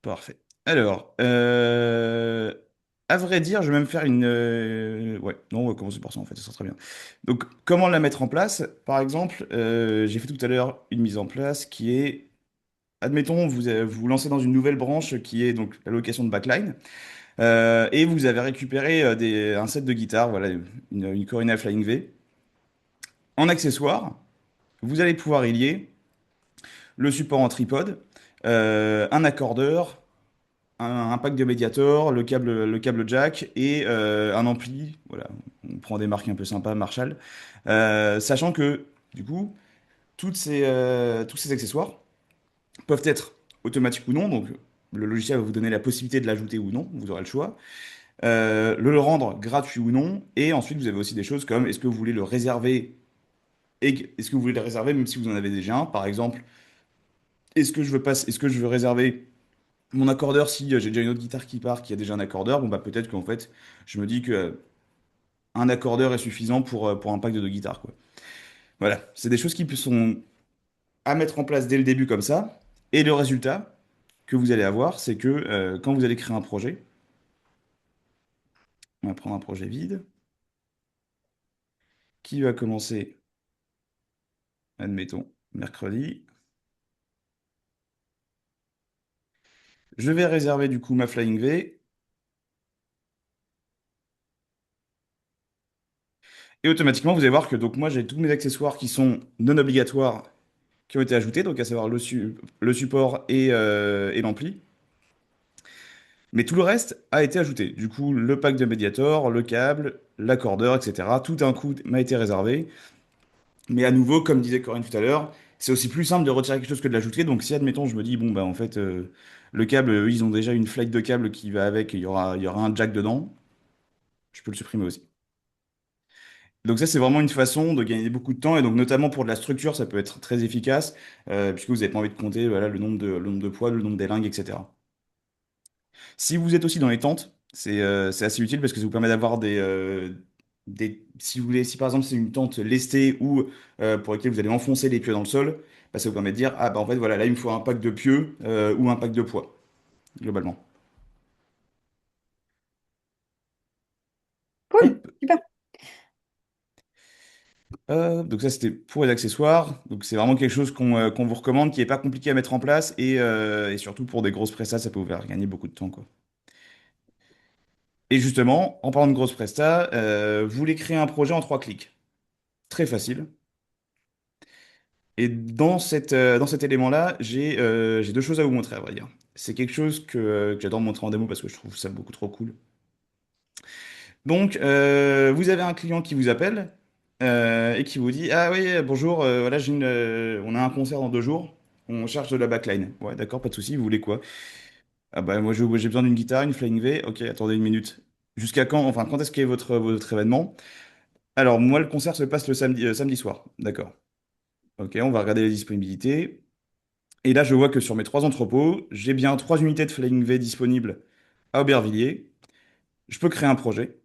Parfait. Alors, à vrai dire, je vais même faire une... Ouais, non, on va commencer par ça en fait, ça sera très bien. Donc, comment la mettre en place? Par exemple, j'ai fait tout à l'heure une mise en place qui est, admettons, vous lancez dans une nouvelle branche qui est donc la location de backline, et vous avez récupéré un set de guitare, voilà, une Corina Flying V. En accessoire, vous allez pouvoir y lier le support en tripode, un accordeur, un pack de Mediator, le câble jack et un ampli. Voilà, on prend des marques un peu sympas, Marshall. Sachant que, du coup, tous ces accessoires peuvent être automatiques ou non. Donc, le logiciel va vous donner la possibilité de l'ajouter ou non. Vous aurez le choix. Le rendre gratuit ou non. Et ensuite, vous avez aussi des choses comme est-ce que vous voulez le réserver et est-ce que vous voulez le réserver même si vous en avez déjà un? Par exemple, est-ce que je veux réserver mon accordeur, si j'ai déjà une autre guitare qui part, qui a déjà un accordeur, bon bah peut-être qu'en fait, je me dis que un accordeur est suffisant pour un pack de deux guitares, quoi. Voilà, c'est des choses qui sont à mettre en place dès le début comme ça. Et le résultat que vous allez avoir, c'est que quand vous allez créer un projet, on va prendre un projet vide, qui va commencer, admettons, mercredi. Je vais réserver du coup ma Flying V, et automatiquement, vous allez voir que donc moi j'ai tous mes accessoires qui sont non obligatoires qui ont été ajoutés, donc à savoir le support et l'ampli. Mais tout le reste a été ajouté. Du coup, le pack de Mediator, le câble, l'accordeur, etc. Tout un coup m'a été réservé. Mais à nouveau, comme disait Corinne tout à l'heure, c'est aussi plus simple de retirer quelque chose que de l'ajouter. Donc si, admettons, je me dis, bon, bah en fait, le câble, eux, ils ont déjà une flight de câble qui va avec, il y aura un jack dedans, je peux le supprimer aussi. Donc ça, c'est vraiment une façon de gagner beaucoup de temps. Et donc notamment pour de la structure, ça peut être très efficace, puisque vous n'avez pas envie de compter voilà, le nombre de poids, le nombre d'élingues, etc. Si vous êtes aussi dans les tentes, c'est assez utile parce que ça vous permet d'avoir si vous voulez, si par exemple c'est une tente lestée ou pour laquelle vous allez enfoncer les pieux dans le sol, bah, ça vous permet de dire, ah bah en fait voilà, là il me faut un pack de pieux ou un pack de poids, globalement. Cool, Hop. super. Donc ça c'était pour les accessoires. Donc c'est vraiment quelque chose qu'on vous recommande, qui est pas compliqué à mettre en place et surtout pour des grosses prestats, ça peut vous faire gagner beaucoup de temps, quoi. Et justement, en parlant de grosses prestats, vous voulez créer un projet en 3 clics. Très facile. Et dans cet élément-là, j'ai deux choses à vous montrer, à vrai dire. C'est quelque chose que j'adore montrer en démo parce que je trouve ça beaucoup trop cool. Donc, vous avez un client qui vous appelle et qui vous dit, ah oui, bonjour, voilà, on a un concert dans 2 jours, on cherche de la backline. Ouais, d'accord, pas de souci, vous voulez quoi? Ah bah moi j'ai besoin d'une guitare, une Flying V. Ok, attendez une minute. Jusqu'à quand, enfin, quand est-ce qu'est votre événement? Alors, moi, le concert se passe le samedi soir. D'accord. Ok, on va regarder les disponibilités. Et là, je vois que sur mes 3 entrepôts, j'ai bien 3 unités de Flying V disponibles à Aubervilliers. Je peux créer un projet.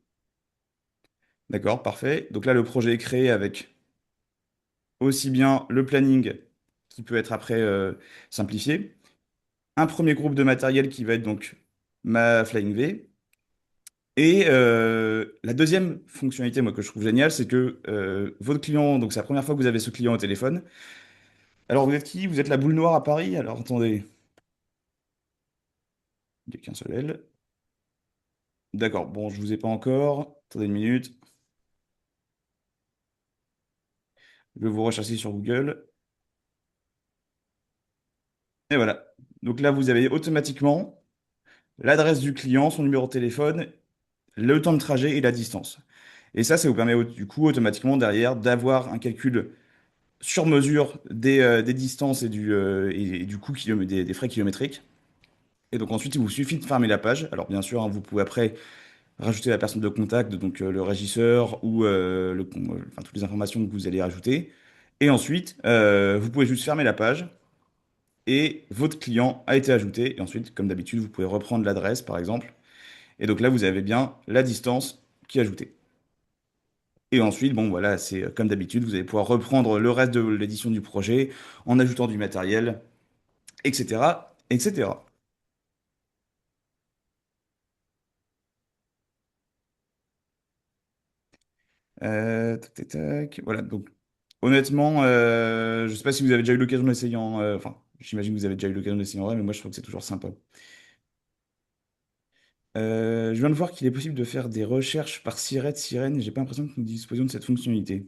D'accord, parfait. Donc là, le projet est créé avec aussi bien le planning qui peut être après simplifié, un premier groupe de matériel qui va être donc ma Flying V. Et la deuxième fonctionnalité, moi, que je trouve géniale, c'est que votre client, donc c'est la première fois que vous avez ce client au téléphone. Alors, vous êtes qui? Vous êtes la boule noire à Paris? Alors, attendez, il n'y a qu'un seul L. D'accord, bon, je vous ai pas encore. Attendez une minute. Je vais vous rechercher sur Google. Et voilà. Donc là, vous avez automatiquement l'adresse du client, son numéro de téléphone, le temps de trajet et la distance. Et ça vous permet du coup automatiquement derrière d'avoir un calcul sur mesure des distances et du coût des frais kilométriques. Et donc ensuite, il vous suffit de fermer la page. Alors bien sûr, hein, vous pouvez après rajouter la personne de contact, donc le régisseur ou enfin, toutes les informations que vous allez rajouter. Et ensuite, vous pouvez juste fermer la page et votre client a été ajouté. Et ensuite, comme d'habitude, vous pouvez reprendre l'adresse, par exemple. Et donc là, vous avez bien la distance qui est ajoutée. Et ensuite, bon, voilà, c'est comme d'habitude, vous allez pouvoir reprendre le reste de l'édition du projet en ajoutant du matériel, etc., etc. Tac, tac, tac. Voilà, donc honnêtement, je sais pas si vous avez déjà eu l'occasion d'essayer en... enfin, j'imagine que vous avez déjà eu l'occasion d'essayer en vrai, mais moi je trouve que c'est toujours sympa. Je viens de voir qu'il est possible de faire des recherches par sirène, et j'ai pas l'impression que nous disposions de cette fonctionnalité.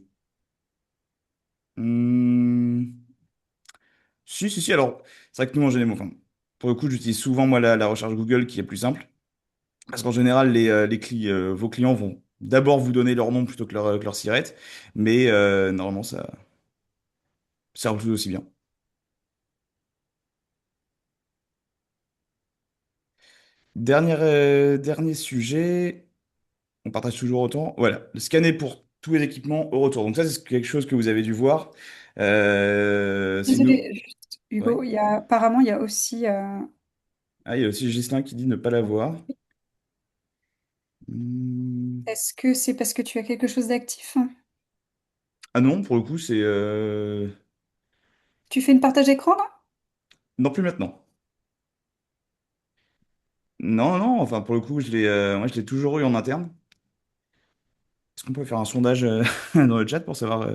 Hmm, Si, si, si, alors, c'est vrai que nous en général, enfin, pour le coup, j'utilise souvent moi la recherche Google qui est plus simple, parce qu'en général, vos clients vont d'abord vous donner leur nom plutôt que leur sirette, mais normalement, ça roule tout aussi bien. Dernier sujet, on partage toujours autant. Voilà, le scanner pour tous les équipements au retour. Donc ça, c'est quelque chose que vous avez dû voir. Si nous... Désolée, juste, Ouais. Hugo, apparemment, il y a aussi... Ah, il y a aussi Gislain qui dit ne pas l'avoir. Hmm. Est-ce que c'est parce que tu as quelque chose d'actif? Ah non, pour le coup, c'est... Tu fais une partage écran là? Non, plus maintenant. Non, non, enfin, pour le coup, moi, je l'ai toujours eu en interne. Est-ce qu'on peut faire un sondage dans le chat pour savoir...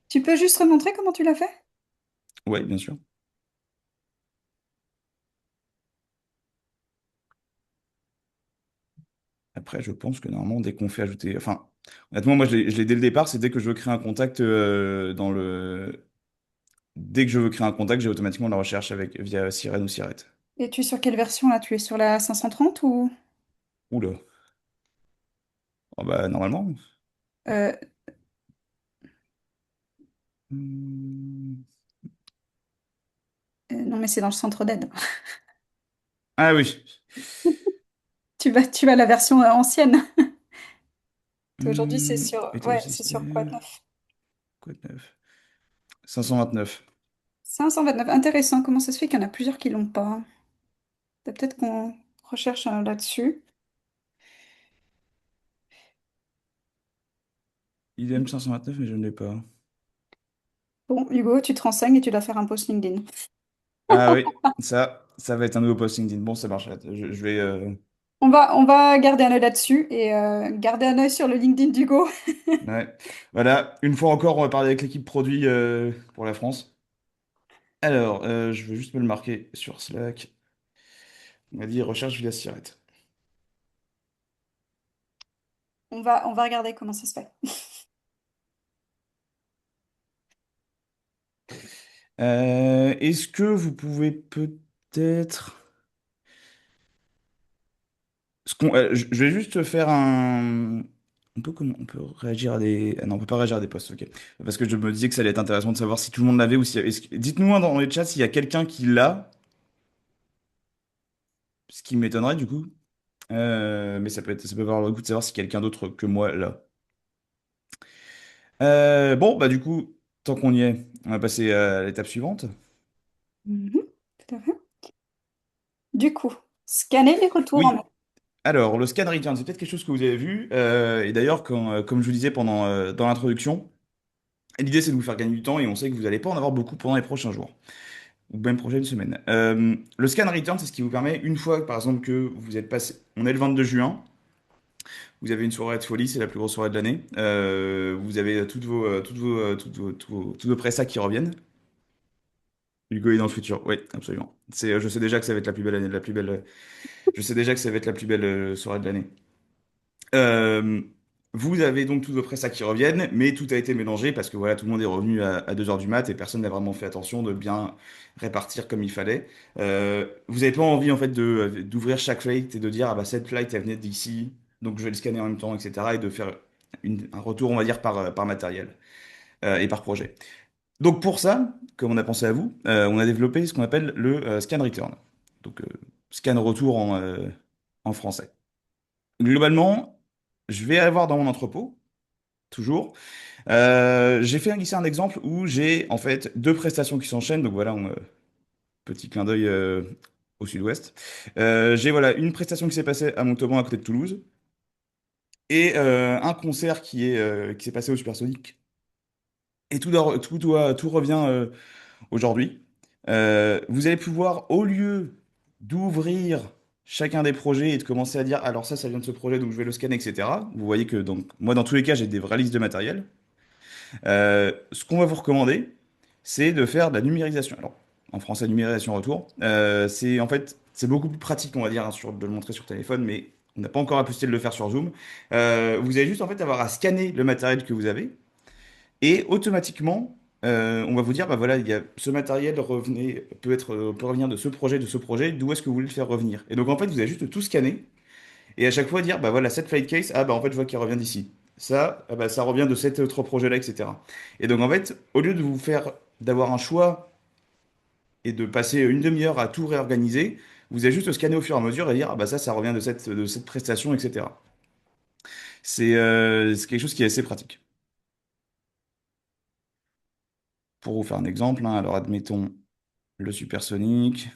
Tu peux juste remontrer comment tu l'as fait? Ouais, bien sûr. Après, je pense que normalement, dès qu'on fait ajouter... Enfin, honnêtement, moi, je l'ai dès le départ, c'est dès que je veux créer un contact dans le... Dès que je veux créer un contact, j'ai automatiquement la recherche via Sirène ou Sirette. Et tu es sur quelle version là? Tu es sur la 530 ou... Oula. Oh, bah, normalement. Euh, Hmm. non mais c'est dans le centre d'aide. Ah oui. Tu vas à la version ancienne. Aujourd'hui c'est sur quoi de Hétérocyclène, neuf? quoi de neuf? 529. 529, intéressant. Comment ça se fait qu'il y en a plusieurs qui l'ont pas? Peut-être qu'on recherche là-dessus. Idem 529, mais je ne l'ai pas. Bon, Hugo, tu te renseignes et tu dois faire un post LinkedIn. Ah oui, ça va être un nouveau post LinkedIn. Bon, ça marche. Je vais. On va garder un œil là-dessus et garder un œil sur le LinkedIn d'Hugo. Ouais. Voilà, une fois encore, on va parler avec l'équipe produit pour la France. Alors, je vais juste me le marquer sur Slack. On m'a dit recherche via Sirette. On va regarder comment ça se fait. Est-ce que vous pouvez peut-être. Je vais juste faire un. On peut réagir à des. Ah non, on peut pas réagir à des posts, ok. Parce que je me disais que ça allait être intéressant de savoir si tout le monde l'avait ou si. Dites-nous hein, dans les chats s'il y a quelqu'un qui l'a, ce qui m'étonnerait du coup. Mais ça peut valoir le coup de savoir si quelqu'un d'autre que moi l'a. Bon, bah du coup, tant qu'on y est, on va passer à l'étape suivante. Mhm, tout à fait. Du coup, scanner les retours en main. Oui, alors le scan return, c'est peut-être quelque chose que vous avez vu. Et d'ailleurs, comme je vous disais dans l'introduction, l'idée c'est de vous faire gagner du temps et on sait que vous n'allez pas en avoir beaucoup pendant les prochains jours. Ou même prochaine semaine. Le scan return, c'est ce qui vous permet, une fois par exemple que vous êtes passé, on est le 22 juin, vous avez une soirée de folie, c'est la plus grosse soirée de l'année, vous avez tous vos prestats qui reviennent. Hugo est dans le futur, oui, absolument. Je sais déjà que ça va être la plus belle année, je sais déjà que ça va être la plus belle soirée de l'année. Euh, Vous avez donc tous vos prestats qui reviennent, mais tout a été mélangé parce que voilà, tout le monde est revenu à 2 heures du mat et personne n'a vraiment fait attention de bien répartir comme il fallait. Vous n'avez pas envie en fait d'ouvrir chaque flight et de dire ah bah cette flight elle venait d'ici, donc je vais le scanner en même temps, etc. et de faire un retour on va dire par matériel et par projet. Donc pour ça, comme on a pensé à vous, on a développé ce qu'on appelle le scan return. Donc scan retour en français. Globalement, je vais avoir dans mon entrepôt, toujours, j'ai fait glisser un exemple où j'ai en fait deux prestations qui s'enchaînent. Donc voilà, petit clin d'œil au sud-ouest. J'ai voilà une prestation qui s'est passée à Montauban à côté de Toulouse et un concert qui s'est passé au Supersonic. Et tout revient aujourd'hui. Vous allez pouvoir, au lieu d'ouvrir chacun des projets et de commencer à dire, alors ça vient de ce projet, donc je vais le scanner, etc. Vous voyez que donc, moi, dans tous les cas, j'ai des vraies listes de matériel. Ce qu'on va vous recommander, c'est de faire de la numérisation. Alors, en français, numérisation retour. C'est en fait, c'est beaucoup plus pratique, on va dire, hein, de le montrer sur téléphone, mais on n'a pas encore la possibilité de le faire sur Zoom. Vous allez juste en fait avoir à scanner le matériel que vous avez et automatiquement, on va vous dire, bah voilà, il y a ce matériel peut revenir de ce projet, d'où est-ce que vous voulez le faire revenir? Et donc en fait, vous allez juste tout scanner et à chaque fois dire, bah voilà, cette flight case, ah bah en fait, je vois qu'il revient d'ici. Ça, ah bah, ça revient de cet autre projet-là, etc. Et donc en fait, au lieu de vous faire, d'avoir un choix et de passer une demi-heure à tout réorganiser, vous allez juste scanner au fur et à mesure et dire, ah bah ça revient de cette prestation, etc. C'est quelque chose qui est assez pratique. Pour vous faire un exemple, hein, alors admettons le supersonique.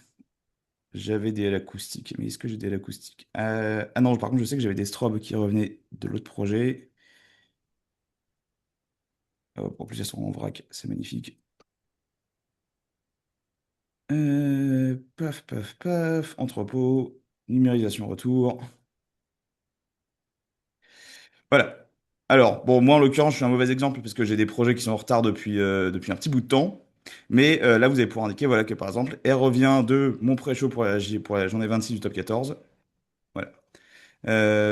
J'avais des acoustiques, mais est-ce que j'ai des acoustiques? Ah non, par contre, je sais que j'avais des strobes qui revenaient de l'autre projet. Hop, en plus, elles sont en vrac, c'est magnifique. Paf, paf, paf, entrepôt, numérisation retour. Voilà. Alors, bon, moi, en l'occurrence, je suis un mauvais exemple parce que j'ai des projets qui sont en retard depuis un petit bout de temps. Mais là, vous allez pouvoir indiquer voilà, que, par exemple, elle revient de mon pré-show pour la journée 26 du top 14. Voilà.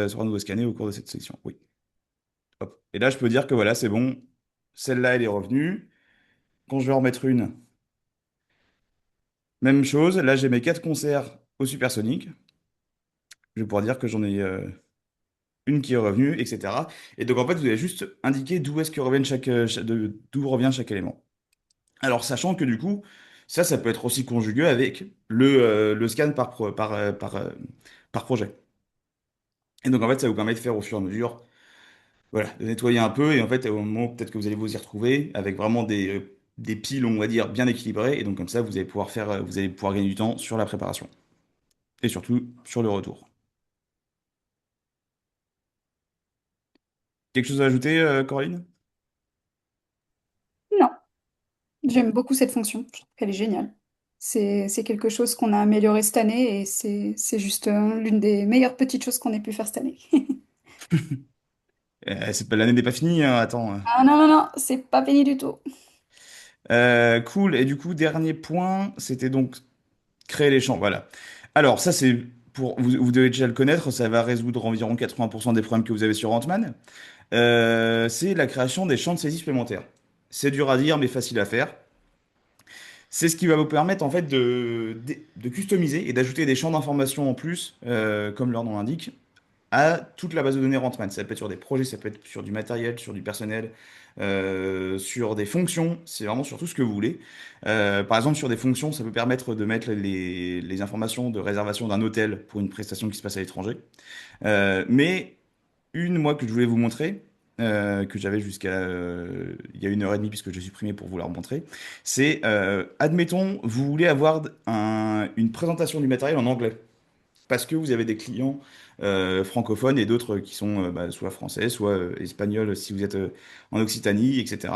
Sera nouveau scanné au cours de cette section. Oui. Hop. Et là, je peux dire que voilà, c'est bon. Celle-là, elle est revenue. Quand je vais en remettre une, même chose. Là, j'ai mes quatre concerts au Supersonic. Je vais pouvoir dire que j'en ai une qui est revenue, etc. Et donc, en fait, vous allez juste indiquer d'où est-ce que revient d'où revient chaque élément. Alors, sachant que du coup, ça peut être aussi conjugué avec le scan par projet. Et donc, en fait, ça vous permet de faire au fur et à mesure. Voilà, de nettoyer un peu et en fait, au moment peut-être que vous allez vous y retrouver avec vraiment des piles, on va dire, bien équilibrées. Et donc comme ça, vous allez pouvoir gagner du temps sur la préparation et surtout sur le retour. Quelque chose à ajouter, Coraline? Non, j'aime beaucoup cette fonction. Je trouve qu'elle est géniale. C'est quelque chose qu'on a amélioré cette année et c'est juste l'une des meilleures petites choses qu'on ait pu faire cette année. L'année n'est pas finie, hein, attends. Ah non, non, non, c'est pas fini du tout. Cool. Et du coup, dernier point, c'était donc créer les champs. Voilà. Alors ça, c'est vous devez déjà le connaître. Ça va résoudre environ 80% des problèmes que vous avez sur Ant-Man. C'est la création des champs de saisie supplémentaires. C'est dur à dire, mais facile à faire. C'est ce qui va vous permettre en fait de customiser et d'ajouter des champs d'information en plus, comme leur nom l'indique, à toute la base de données Rentman. Ça peut être sur des projets, ça peut être sur du matériel, sur du personnel, sur des fonctions, c'est vraiment sur tout ce que vous voulez. Par exemple, sur des fonctions, ça peut permettre de mettre les informations de réservation d'un hôtel pour une prestation qui se passe à l'étranger. Mais une, moi, que je voulais vous montrer, que j'avais jusqu'à il y a une heure et demie, puisque j'ai supprimé pour vous la remontrer, c'est, admettons, vous voulez avoir une présentation du matériel en anglais, parce que vous avez des clients francophones et d'autres qui sont bah, soit français, soit espagnols si vous êtes en Occitanie, etc.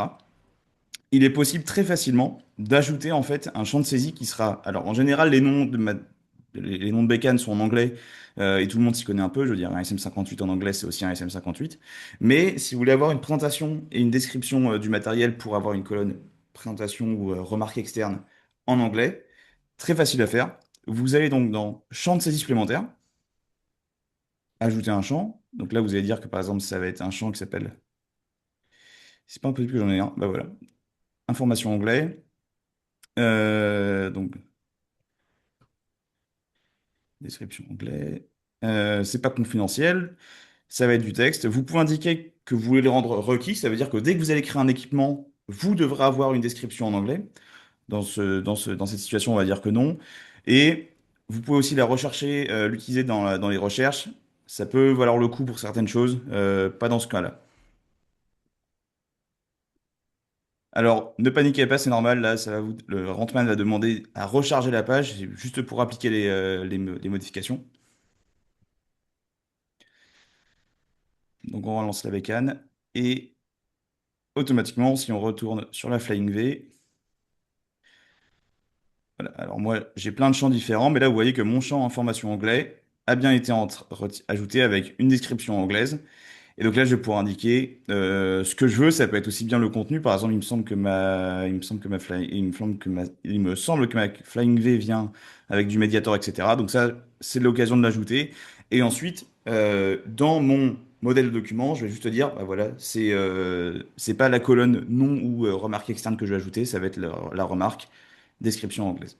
Il est possible très facilement d'ajouter en fait un champ de saisie qui sera. Alors en général, les noms de bécanes sont en anglais et tout le monde s'y connaît un peu. Je veux dire, un SM58 en anglais, c'est aussi un SM58. Mais si vous voulez avoir une présentation et une description du matériel pour avoir une colonne présentation ou remarque externe en anglais, très facile à faire. Vous allez donc dans champ de saisie supplémentaire, ajouter un champ. Donc là, vous allez dire que par exemple, ça va être un champ qui s'appelle. C'est pas impossible que j'en ai un. Bah voilà. Information anglais. Donc, description anglais. C'est pas confidentiel. Ça va être du texte. Vous pouvez indiquer que vous voulez le rendre requis. Ça veut dire que dès que vous allez créer un équipement, vous devrez avoir une description en anglais. Dans cette situation, on va dire que non. Et vous pouvez aussi la rechercher, l'utiliser dans les recherches. Ça peut valoir le coup pour certaines choses, pas dans ce cas-là. Alors, ne paniquez pas, c'est normal. Là, le Rentman va demander à recharger la page, c'est juste pour appliquer les modifications. Donc, on relance la bécane et automatiquement, si on retourne sur la Flying V, voilà. Alors moi, j'ai plein de champs différents, mais là, vous voyez que mon champ information anglais a bien été ajouté avec une description anglaise. Et donc là, je vais pouvoir indiquer ce que je veux. Ça peut être aussi bien le contenu. Par exemple, il me semble que ma Flying V vient avec du Mediator, etc. Donc ça, c'est l'occasion de l'ajouter. Et ensuite, dans mon modèle de document, je vais juste dire, bah voilà, c'est pas la colonne nom ou remarque externe que je vais ajouter. Ça va être la remarque description anglaise.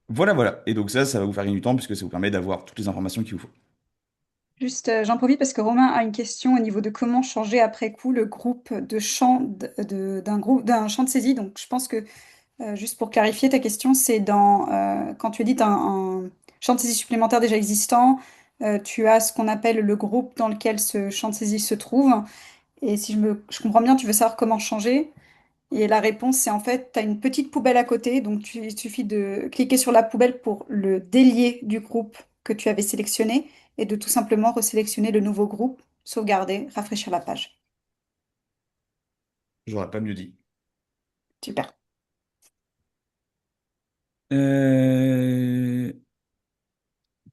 Voilà, voilà. Et donc ça va vous faire gagner du temps puisque ça vous permet d'avoir toutes les informations qu'il vous faut. Juste, j'en profite parce que Romain a une question au niveau de comment changer après coup le groupe de champ d'un groupe d'un champ de saisie. Donc, je pense que juste pour clarifier ta question, c'est dans quand tu édites un champ de saisie supplémentaire déjà existant, tu as ce qu'on appelle le groupe dans lequel ce champ de saisie se trouve. Et si je comprends bien, tu veux savoir comment changer. Et la réponse, c'est en fait, tu as une petite poubelle à côté, donc il suffit de cliquer sur la poubelle pour le délier du groupe que tu avais sélectionné et de tout simplement resélectionner le nouveau groupe, sauvegarder, rafraîchir la page. J'aurais pas mieux dit. Super. Euh,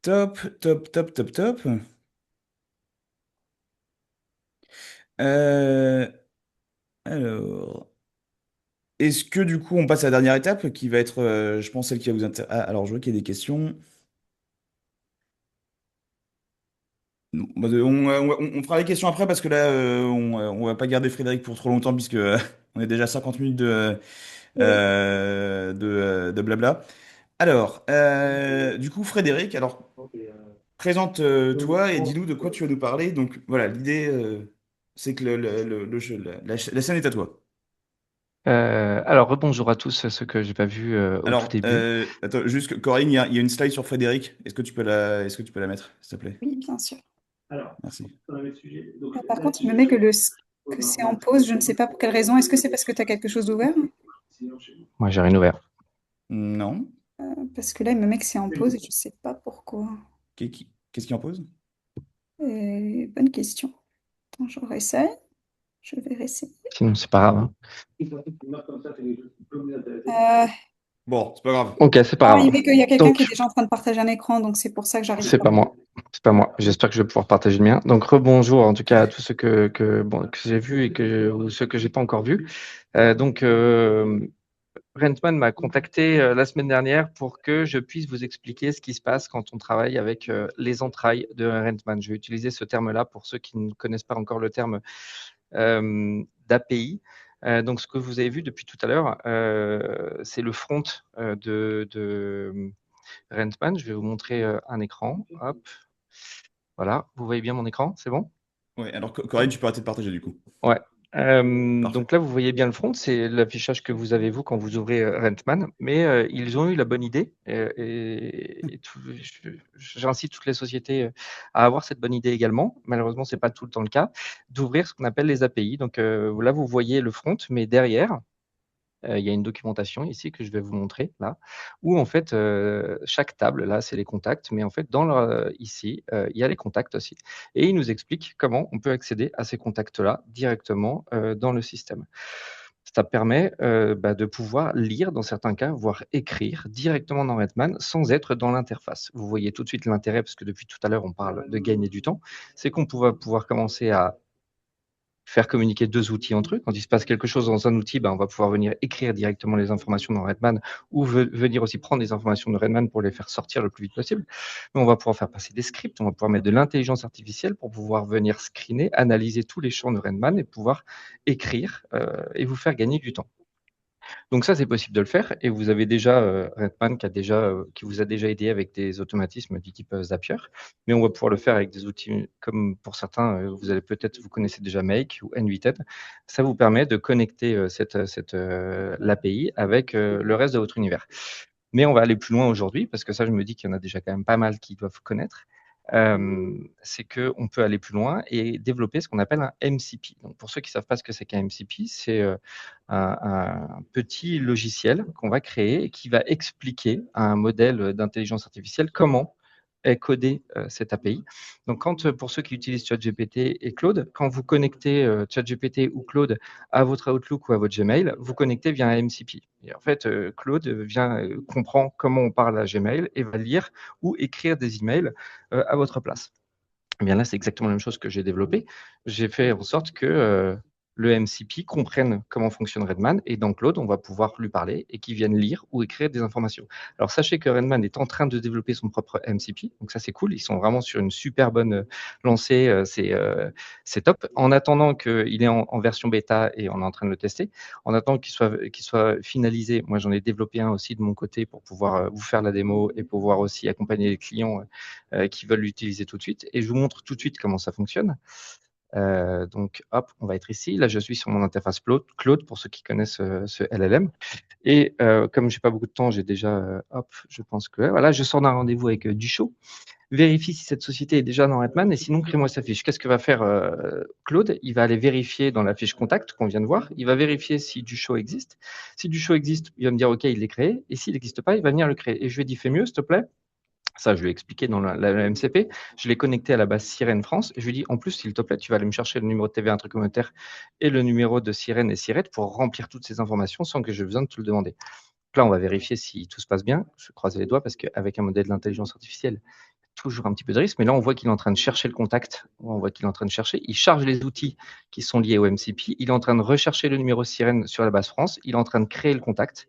Top, top, top, top, top. Euh, alors, est-ce que du coup on passe à la dernière étape qui va être, je pense, celle qui va vous intéresser. Ah, alors je vois qu'il y a des questions. Non, bah, on fera les questions après parce que là, on va pas garder Frédéric pour trop longtemps puisque on est déjà à 50 minutes de blabla. Alors, du coup, Frédéric, alors présente-toi et dis-nous de quoi tu vas nous parler. Donc voilà, l'idée, c'est que la scène est à toi. Alors, rebonjour à tous ceux que j'ai pas vus au tout Alors, début. attends, juste que Corinne, il y a une slide sur Frédéric. Est-ce que tu peux la mettre, s'il te plaît? Oui, bien sûr. Merci. Par contre, il me met que c'est en pause. Je ne sais pas pour quelle raison. Est-ce que c'est parce que tu as quelque chose d'ouvert? Moi, j'ai rien ouvert. Non. Parce que là, il me met que c'est en pause et je ne sais pas pourquoi. Qu'est-ce qui en pose? Bonne question. Attends, je réessaye. Je vais réessayer. Sinon, c'est pas grave, hein. Euh, Bon, c'est pas grave. Ok, c'est pas non, il grave. met qu'il y a quelqu'un qui est Donc, déjà en train de partager un écran, donc c'est pour ça que j'arrive c'est pas. pas moi. C'est pas moi. J'espère que je vais pouvoir partager le mien. Donc, rebonjour en tout cas à tous ceux que j'ai vus et ou ceux que j'ai pas encore vus. Donc, Rentman m'a contacté la semaine dernière pour que je puisse vous expliquer ce qui se passe quand on travaille avec les entrailles de Rentman. Je vais utiliser ce terme-là pour ceux qui ne connaissent pas encore le terme d'API. Donc, ce que vous avez vu depuis tout à l'heure, c'est le front de Rentman. Je vais vous montrer un écran. Hop, voilà. Vous voyez bien mon écran, c'est bon? Ouais, alors Corinne, tu peux arrêter de partager du coup. Ouais. Parfait. Donc là, vous voyez bien le front, c'est l'affichage que vous avez vous quand vous ouvrez Rentman, mais ils ont eu la bonne idée j'incite toutes les sociétés à avoir cette bonne idée également. Malheureusement, c'est pas tout le temps le cas d'ouvrir ce qu'on appelle les API. Donc là, vous voyez le front, mais derrière, il y a une documentation ici que je vais vous montrer là, où en fait chaque table là c'est les contacts, mais en fait ici il y a les contacts aussi, et il nous explique comment on peut accéder à ces contacts là directement dans le système. Ça permet de pouvoir lire dans certains cas, voire écrire directement dans Redman sans être dans l'interface. Vous voyez tout de suite l'intérêt, parce que depuis tout à l'heure on parle de gagner du temps, c'est qu'on va pouvoir commencer à faire communiquer deux outils entre eux. Quand il se passe quelque chose dans un outil, on va pouvoir venir écrire directement les informations dans Redman ou venir aussi prendre des informations de Redman pour les faire sortir le plus vite possible. Mais on va pouvoir faire passer des scripts, on va pouvoir mettre de l'intelligence artificielle pour pouvoir venir screener, analyser tous les champs de Redman et pouvoir écrire et vous faire gagner du temps. Donc ça, c'est possible de le faire. Et vous avez déjà Redman qui vous a déjà aidé avec des automatismes du type Zapier. Mais on va pouvoir le faire avec des outils comme pour certains, vous connaissez déjà Make ou NVTED. Ça vous permet de connecter l'API avec le reste de votre univers. Mais on va aller plus loin aujourd'hui, parce que ça, je me dis qu'il y en a déjà quand même pas mal qui doivent connaître. C'est qu'on peut aller plus loin et développer ce qu'on appelle un MCP. Donc, pour ceux qui ne savent pas ce que c'est qu'un MCP, c'est un petit logiciel qu'on va créer et qui va expliquer à un modèle d'intelligence artificielle comment est codé cette API. Donc, pour ceux qui utilisent ChatGPT et Claude, quand vous connectez ChatGPT ou Claude à votre Outlook ou à votre Gmail, vous connectez via un MCP. Et en fait, Claude comprend comment on parle à Gmail et va lire ou écrire des emails à votre place. Eh bien là, c'est exactement la même chose que j'ai développé. J'ai fait en sorte que le MCP comprenne comment fonctionne Redman et dans Claude, on va pouvoir lui parler et qu'il vienne lire ou écrire des informations. Alors sachez que Redman est en train de développer son propre MCP, donc ça c'est cool. Ils sont vraiment sur une super bonne lancée, c'est top. En attendant qu'il est en version bêta et on est en train de le tester, en attendant qu'il soit finalisé, moi j'en ai développé un aussi de mon côté pour pouvoir vous faire la démo et pouvoir aussi accompagner les clients qui veulent l'utiliser tout de suite. Et je vous montre tout de suite comment ça fonctionne. Donc, hop, on va être ici. Là, je suis sur mon interface Claude pour ceux qui connaissent ce LLM. Et comme j'ai pas beaucoup de temps, j'ai déjà, hop, je pense que voilà, je sors d'un rendez-vous avec Duchot. Vérifie si cette société est déjà dans Redman et sinon, crée-moi sa fiche. Qu'est-ce que va faire Claude? Il va aller vérifier dans la fiche contact qu'on vient de voir. Il va vérifier si Duchot existe. Si Duchot existe, il va me dire OK, il l'est créé. Et s'il n'existe pas, il va venir le créer. Et je lui ai dit, fais mieux, s'il te plaît. Ça, je lui ai expliqué dans la MCP. Je l'ai connecté à la base Sirène France. Et je lui ai dit, en plus, s'il te plaît, tu vas aller me chercher le numéro de TVA intrant communautaire et le numéro de Sirène et Sirette pour remplir toutes ces informations sans que j'ai besoin de te le demander. Donc là, on va vérifier si tout se passe bien. Je croise les doigts parce qu'avec un modèle d'intelligence artificielle, il y a toujours un petit peu de risque. Mais là, on voit qu'il est en train de chercher le contact. On voit qu'il est en train de chercher. Il charge les outils qui sont liés au MCP. Il est en train de rechercher le numéro Sirène sur la base France. Il est en train de créer le contact.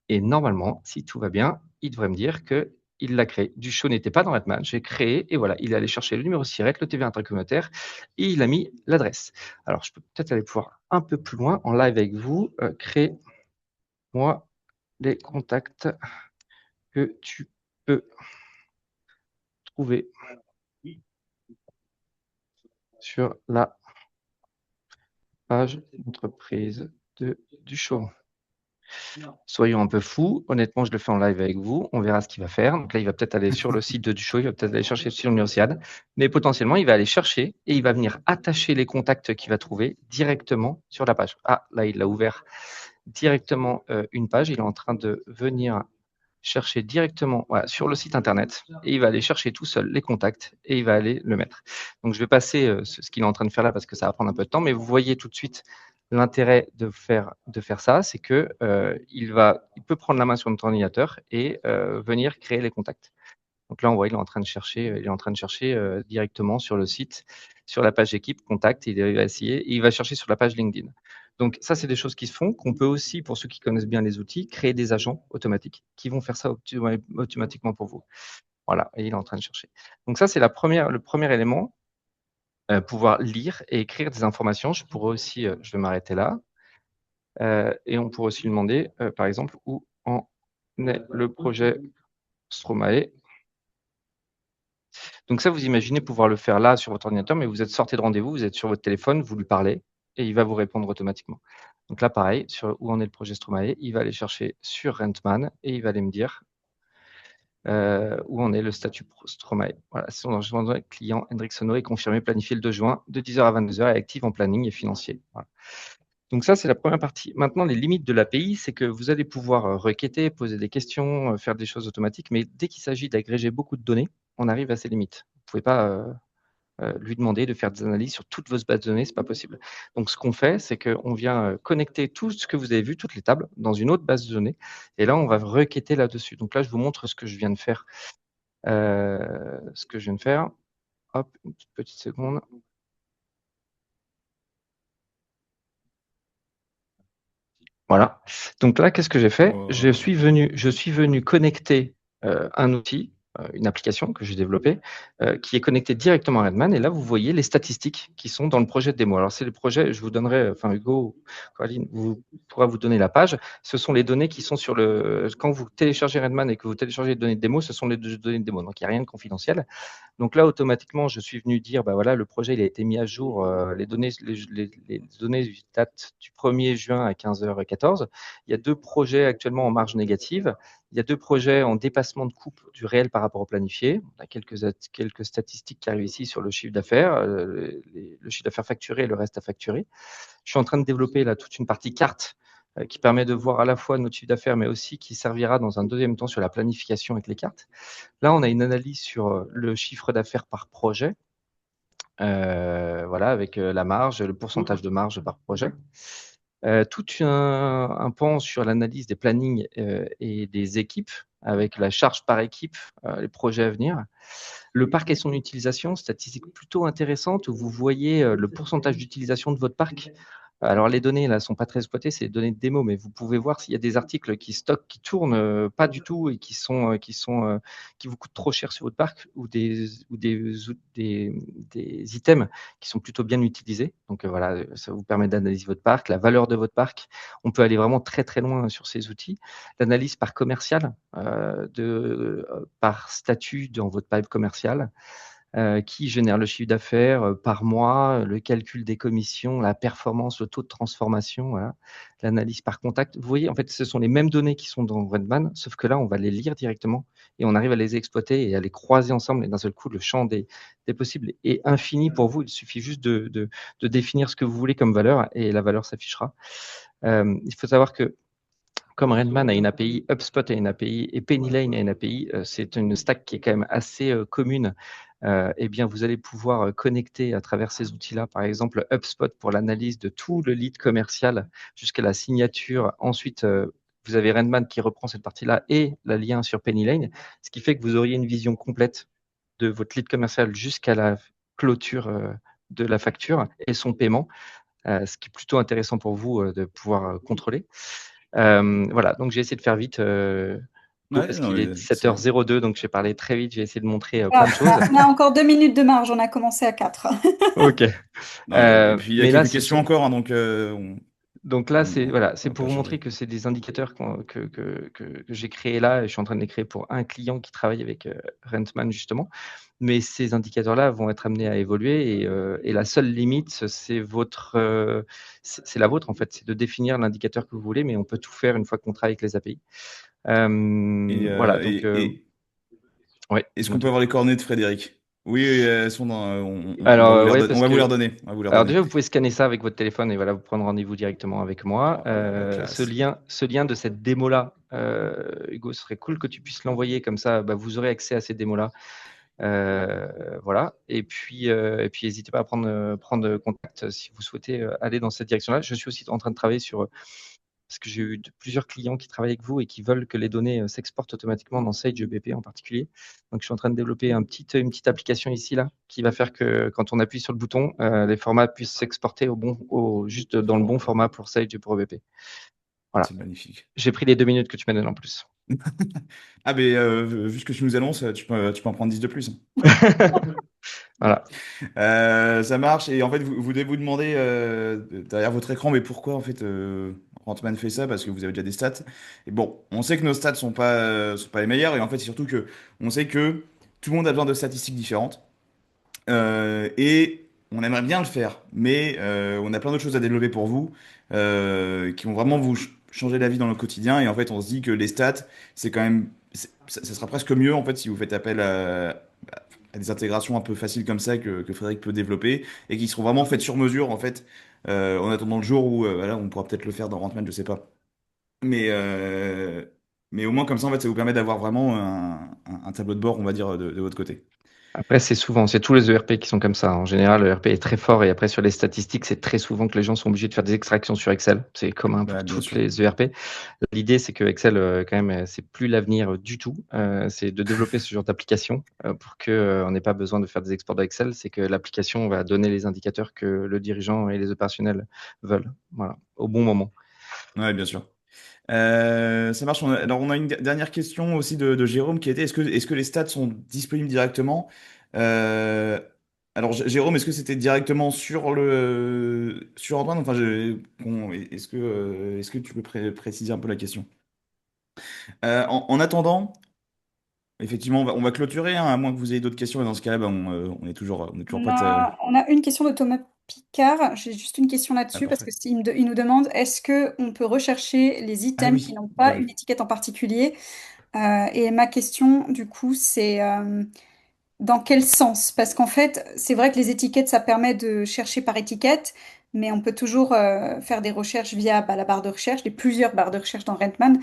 Et normalement, si tout va bien, il devrait me dire qu'il l'a créé. Duchot n'était pas dans Redman, j'ai créé, et voilà, il est allé chercher le numéro SIRET, le TVA intracommunautaire, et il a mis l'adresse. Alors, je peux peut-être aller pouvoir un peu plus loin, en live avec vous, créer-moi les contacts que tu peux trouver sur la page d'entreprise de Duchot. Soyons un peu fous. Honnêtement, je le fais en live avec vous. On verra ce qu'il va faire. Donc là, il va peut-être aller sur le site de Duchot, il va peut-être aller chercher sur le numéro SIAD. Mais potentiellement, il va aller chercher et il va venir attacher les contacts qu'il va trouver directement sur la page. Ah, là, il a ouvert directement une page. Il est en train de venir chercher directement sur le site internet et il va aller chercher tout seul les contacts et il va aller le mettre. Donc, je vais passer ce qu'il est en train de faire là parce que ça va prendre un peu de temps, mais vous voyez tout de suite l'intérêt de faire ça, c'est que il peut prendre la main sur notre ordinateur et venir créer les contacts. Donc là, on voit, il est en train de chercher directement sur le site, sur la page équipe, contact, il va essayer, et il va chercher sur la page LinkedIn. Donc ça, c'est des choses qui se font, qu'on peut aussi, pour ceux qui connaissent bien les outils, créer des agents automatiques qui vont faire ça automatiquement pour vous. Voilà, et il est en train de chercher. Donc ça, c'est le premier élément, pouvoir lire et écrire des informations. Je pourrais aussi, je vais m'arrêter là, et on pourrait aussi lui demander, par exemple, où en est le projet Stromae. Donc ça, vous imaginez pouvoir le faire là sur votre ordinateur, mais vous êtes sorti de rendez-vous, vous êtes sur votre téléphone, vous lui parlez et il va vous répondre automatiquement. Donc là, pareil, sur où en est le projet Stromae, il va aller chercher sur Rentman et il va aller me dire où en est le statut Stromae. Voilà, son enregistrement client Hendrik Sono est confirmé, planifié le 2 juin de 10h à 22h et actif en planning et financier. Voilà. Donc ça, c'est la première partie. Maintenant, les limites de l'API, c'est que vous allez pouvoir requêter, poser des questions, faire des choses automatiques, mais dès qu'il s'agit d'agréger beaucoup de données, on arrive à ses limites. Vous ne pouvez pas lui demander de faire des analyses sur toutes vos bases de données, ce n'est pas possible. Donc ce qu'on fait, c'est qu'on vient connecter tout ce que vous avez vu, toutes les tables, dans une autre base de données, et là, on va requêter là-dessus. Donc là, je vous montre ce que je viens de faire. Hop, une petite seconde. Voilà. Donc là, qu'est-ce que j'ai fait? Je suis venu connecter un outil, une application que j'ai développée, qui est connectée directement à Redman. Et là, vous voyez les statistiques qui sont dans le projet de démo. Alors, c'est le projet, je vous donnerai, enfin Hugo, Coraline, pourra vous donner la page. Ce sont les données qui sont sur quand vous téléchargez Redman et que vous téléchargez les données de démo, ce sont les données de démo. Donc, il n'y a rien de confidentiel. Donc là, automatiquement, je suis venu dire, bah voilà, le projet il a été mis à jour. Les données datent du 1er juin à 15h14. Il y a 2 projets actuellement en marge négative. Il y a 2 projets en dépassement de coupe du réel par rapport au planifié. On a quelques statistiques qui arrivent ici sur le chiffre d'affaires, le chiffre d'affaires facturé et le reste à facturer. Je suis en train de développer là toute une partie carte qui permet de voir à la fois notre chiffre d'affaires, mais aussi qui servira dans un deuxième temps sur la planification avec les cartes. Là, on a une analyse sur le chiffre d'affaires par projet, voilà, avec la marge, le pourcentage de marge par projet. Tout un pan sur l'analyse des plannings et des équipes, avec la charge par équipe, les projets à venir. Le parc et son utilisation, statistique plutôt intéressante où vous voyez le pourcentage d'utilisation de votre parc. Alors les données là sont pas très exploitées, c'est des données de démo, mais vous pouvez voir s'il y a des articles qui stockent, qui tournent pas du tout et qui vous coûtent trop cher sur votre parc ou des items qui sont plutôt bien utilisés. Donc voilà, ça vous permet d'analyser votre parc, la valeur de votre parc. On peut aller vraiment très très loin sur ces outils. L'analyse par commercial, par statut dans votre pipe commercial. Qui génère le chiffre d'affaires par mois, le calcul des commissions, la performance, le taux de transformation, voilà, l'analyse par contact. Vous voyez, en fait, ce sont les mêmes données qui sont dans Redman, sauf que là, on va les lire directement et on arrive à les exploiter et à les croiser ensemble. Et d'un seul coup, le champ des possibles est infini pour vous. Il suffit juste de définir ce que vous voulez comme valeur et la valeur s'affichera. Il faut savoir que comme Redman a une API, HubSpot a une API et Pennylane a une API, c'est une stack qui est quand même assez commune. Eh bien, vous allez pouvoir connecter à travers ces outils-là, par exemple HubSpot pour l'analyse de tout le lead commercial jusqu'à la signature. Ensuite, vous avez Redman qui reprend cette partie-là et le lien sur Pennylane, ce qui fait que vous auriez une vision complète de votre lead commercial jusqu'à la clôture de la facture et son paiement, ce qui est plutôt intéressant pour vous de pouvoir contrôler. Voilà, donc j'ai essayé de faire vite Ouais, parce non, qu'il est mais c'est bien. 17h02, donc j'ai parlé très vite, j'ai essayé de montrer plein de choses. On a encore 2 minutes de marge, on a commencé à 4. Ok. Non, et puis il y a Mais là, quelques questions encore, hein, donc donc là, c'est voilà, on c'est va pour pas vous changer. montrer que c'est des indicateurs que j'ai créés là, et je suis en train de les créer pour un client qui travaille avec Rentman justement. Mais ces indicateurs-là vont être amenés à évoluer et la seule limite, c'est la vôtre en fait, c'est de définir l'indicateur que vous voulez, mais on peut tout faire une fois qu'on travaille avec les API. Et, Voilà, donc ouais, est-ce dis-moi qu'on peut tout. avoir les coordonnées de Frédéric? Oui, oui, elles sont dans, on va Alors vous ouais, on parce va vous les que redonner. On va vous les alors redonner. déjà vous pouvez scanner ça avec votre téléphone et voilà vous prendre rendez-vous directement avec moi. Oh, la classe. Ce lien de cette démo là, Hugo, ce serait cool que tu puisses l'envoyer comme ça, bah, vous aurez accès à ces démos là. Voilà. Et puis n'hésitez pas à prendre contact si vous souhaitez aller dans cette direction-là. Je suis aussi en train de travailler sur parce que j'ai eu plusieurs clients qui travaillent avec vous et qui veulent que les données s'exportent automatiquement dans Sage EBP en particulier. Donc, je suis en train de développer une petite application ici, là, qui va faire que quand on appuie sur le bouton, les formats puissent s'exporter juste dans le bon format pour Sage et pour EBP. Voilà. C'est magnifique. J'ai pris les 2 minutes que tu m'as donné en plus. Ah, mais vu ce que tu nous annonces, tu peux en prendre 10 de plus. Voilà. Ça marche. Et en fait, vous devez vous demander derrière votre écran, mais pourquoi en fait Rantman fait ça? Parce que vous avez déjà des stats. Et bon, on sait que nos stats sont pas les meilleures. Et en fait, c'est surtout que on sait que tout le monde a besoin de statistiques différentes. Et on aimerait bien le faire. Mais on a plein d'autres choses à développer pour vous qui vont vraiment vous changer la vie dans le quotidien. Et en fait, on se dit que les stats, c'est quand même. Ça sera presque mieux en fait si vous faites appel à des intégrations un peu faciles comme ça que Frédéric peut développer et qui seront vraiment faites sur mesure en fait en attendant le jour où voilà, on pourra peut-être le faire dans Rentman, je sais pas. Mais, euh, mais au moins comme ça en fait ça vous permet d'avoir vraiment un tableau de bord on va dire de votre côté. Après, c'est tous les ERP qui sont comme ça. En général, le ERP est très fort et après, sur les statistiques, c'est très souvent que les gens sont obligés de faire des extractions sur Excel. C'est commun pour Bah, bien toutes sûr. les ERP. L'idée, c'est que Excel, quand même, c'est plus l'avenir du tout. C'est de développer ce genre d'application pour que on n'ait pas besoin de faire des exports d'Excel. C'est que l'application va donner les indicateurs que le dirigeant et les opérationnels veulent. Voilà, au bon moment. Ouais, bien sûr. Ça marche. Alors, on a une dernière question aussi de Jérôme qui était est-ce que les stats sont disponibles directement? Euh, alors, Jérôme, est-ce que c'était directement sur Antoine? Enfin, est-ce que tu peux préciser un peu la question? En attendant, effectivement, on va clôturer, hein, à moins que vous ayez d'autres questions. Et dans ce cas-là, bah, on est toujours prêt. On a une question de Thomas Picard. J'ai juste une question Ah, là-dessus parce parfait. que il nous demande est-ce que on peut rechercher les Ah items qui oui, n'ont j'ai pas une vu. étiquette en particulier? Et ma question, du coup, c'est dans quel sens? Parce qu'en fait, c'est vrai que les étiquettes, ça permet de chercher par étiquette, mais on peut toujours faire des recherches via la barre de recherche, les plusieurs barres de recherche dans Redman.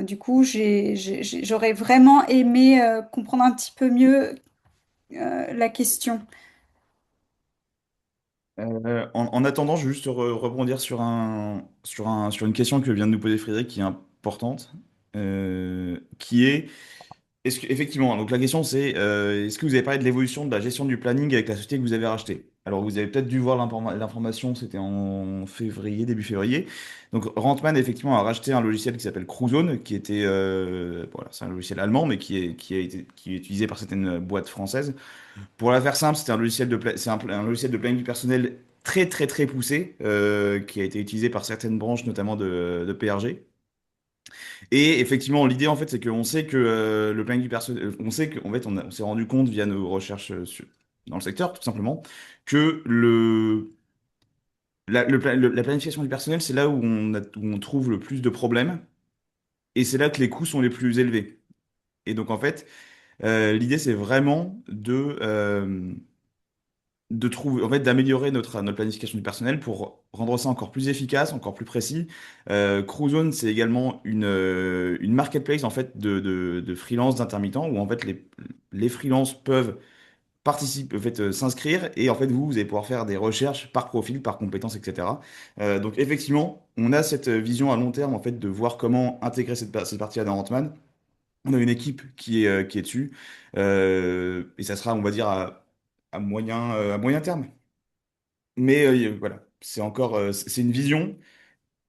Du coup, j'aurais vraiment aimé comprendre un petit peu mieux la question. En attendant, je vais juste rebondir sur une question que vient de nous poser Frédéric qui est importante, qui est, effectivement, donc la question c'est, est-ce que vous avez parlé de l'évolution de la gestion du planning avec la société que vous avez rachetée? Alors vous avez peut-être dû voir l'information, c'était en février, début février. Donc Rentman effectivement a racheté un logiciel qui s'appelle Crewzone, qui était, voilà, c'est un logiciel allemand, mais qui est utilisé par certaines boîtes françaises. Pour la faire simple, c'était un logiciel un logiciel de planning du personnel très très très poussé, qui a été utilisé par certaines branches, notamment de PRG. Et effectivement, l'idée en fait, c'est qu'on sait que le planning du personnel, on sait qu'en fait, on s'est rendu compte via nos recherches dans le secteur, tout simplement, que la planification du personnel, c'est là où on trouve le plus de problèmes, et c'est là que les coûts sont les plus élevés. Et donc en fait, l'idée, c'est vraiment de trouver, en fait, d'améliorer notre planification du personnel pour rendre ça encore plus efficace, encore plus précis. Crewzone, c'est également une marketplace en fait de freelance, d'intermittents, où en fait les freelances peuvent participer, en fait, s'inscrire et en fait vous allez pouvoir faire des recherches par profil, par compétence, etc. Donc effectivement, on a cette vision à long terme en fait de voir comment intégrer cette partie-là dans Ant-Man. On a une équipe qui est dessus, et ça sera, on va dire, à moyen terme. Mais voilà, c'est encore, c'est une vision.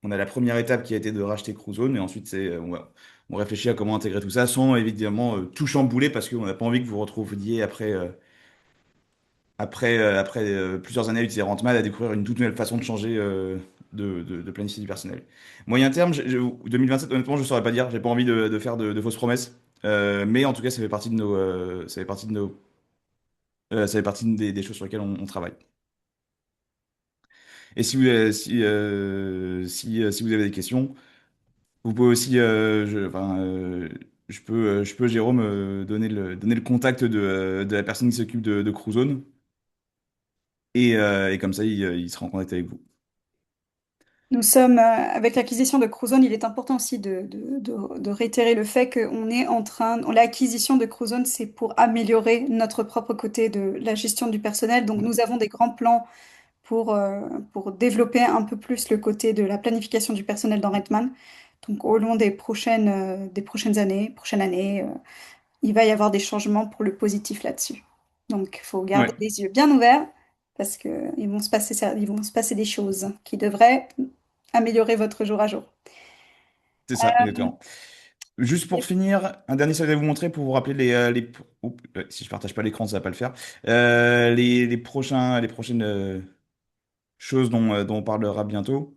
On a la première étape qui a été de racheter Crewzone, et ensuite on réfléchit à comment intégrer tout ça sans évidemment tout chambouler parce qu'on n'a pas envie que vous vous retrouviez après plusieurs années à utiliser Rentmal à découvrir une toute nouvelle façon de changer, de planifier du personnel. Moyen terme, 2027, honnêtement, je ne saurais pas dire. J'ai pas envie de faire de fausses promesses. Mais en tout cas, ça fait partie de ça fait partie de ça fait partie des choses sur lesquelles on travaille. Et si vous avez des questions, vous pouvez aussi, je peux, Jérôme, donner le contact de la personne qui s'occupe de Crewzone. Et comme ça, il sera en contact avec vous. Nous sommes, avec l'acquisition de Crozon, il est important aussi de réitérer le fait qu'on est en train, l'acquisition de Crozon, c'est pour améliorer notre propre côté de la gestion du personnel. Donc, nous avons des grands plans pour développer un peu plus le côté de la planification du personnel dans Redman. Donc, au long des prochaines années, il va y avoir des changements pour le positif là-dessus. Donc, il faut garder Ouais, les yeux bien ouverts parce que ils vont se passer des choses qui devraient améliorer votre jour à jour. c'est ça, exactement. Juste pour finir, un dernier slide à vous montrer pour vous rappeler oups, si je partage pas l'écran, ça va pas le faire. Les prochaines choses dont on parlera bientôt,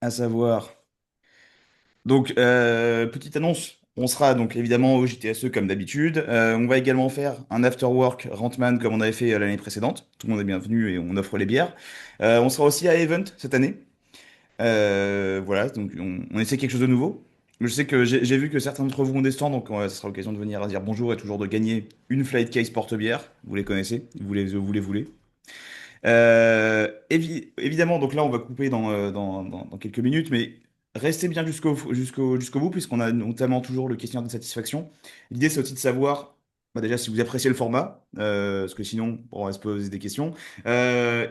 à savoir. Donc, petite annonce, on sera donc évidemment au JTSE comme d'habitude. On va également faire un after work Rentman comme on avait fait l'année précédente. Tout le monde est bienvenu et on offre les bières. On sera aussi à Event cette année. Voilà, donc on essaie quelque chose de nouveau. Je sais que j'ai vu que certains d'entre vous ont des stands, donc ce sera l'occasion de venir dire bonjour et toujours de gagner une flight case porte-bière. Vous les connaissez, vous les voulez. Évidemment, donc là, on va couper dans quelques minutes, mais restez bien jusqu'au bout, puisqu'on a notamment toujours le questionnaire de satisfaction. L'idée, c'est aussi de savoir, bah, déjà, si vous appréciez le format, parce que sinon, bon, on va se poser des questions.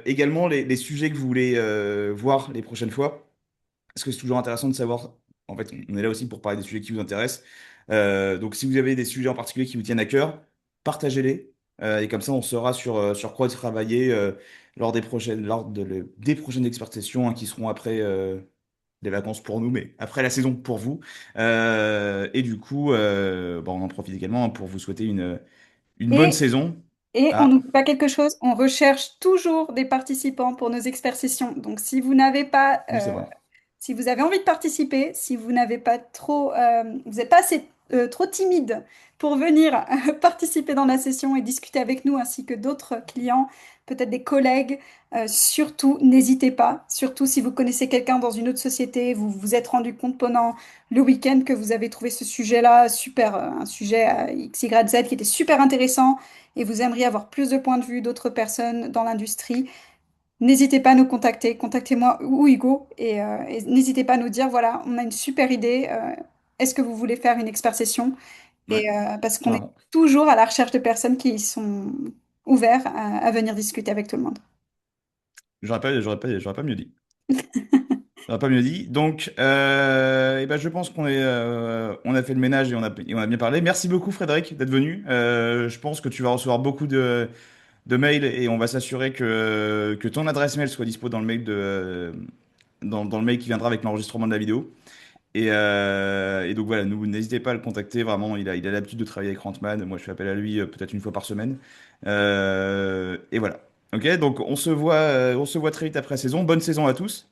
Également, les sujets que vous voulez voir les prochaines fois, parce que c'est toujours intéressant de savoir, en fait, on est là aussi pour parler des sujets qui vous intéressent. Donc, si vous avez des sujets en particulier qui vous tiennent à cœur, partagez-les. Et comme ça, on saura sur quoi travailler des prochaines expert sessions, hein, qui seront après les vacances pour nous, mais après la saison pour vous. Et du coup, bon, on en profite également, hein, pour vous souhaiter une bonne Et, saison. et on Ah, n'oublie pas quelque chose, on recherche toujours des participants pour nos experts sessions. Donc, si vous n'avez pas, oui, c'est vrai. si vous avez envie de participer, si vous n'avez pas trop, vous n'êtes pas assez trop timide pour venir participer dans la session et discuter avec nous ainsi que d'autres clients, peut-être des collègues, surtout n'hésitez pas. Surtout si vous connaissez quelqu'un dans une autre société, vous vous êtes rendu compte pendant le week-end que vous avez trouvé ce sujet-là super, un sujet X, Y, Z qui était super intéressant et vous aimeriez avoir plus de points de vue d'autres personnes dans l'industrie. N'hésitez pas à nous contacter, contactez-moi ou Hugo et n'hésitez pas à nous dire, voilà, on a une super idée, est-ce que vous voulez faire une expert session? Ouais, Parce qu'on est carrément. toujours à la recherche de personnes qui sont ouvertes à venir discuter avec tout le monde. J'aurais pas mieux dit. J'aurais pas mieux dit. Donc, eh ben, je pense on a fait le ménage et on a bien parlé. Merci beaucoup, Frédéric, d'être venu. Je pense que tu vas recevoir beaucoup de mails et on va s'assurer que ton adresse mail soit dispo dans le mail dans le mail qui viendra avec l'enregistrement de la vidéo. Et donc voilà, n'hésitez pas à le contacter. Vraiment, il a l'habitude de travailler avec Rantman. Moi, je fais appel à lui peut-être une fois par semaine. Et voilà. Ok, donc on se voit très vite après la saison. Bonne saison à tous.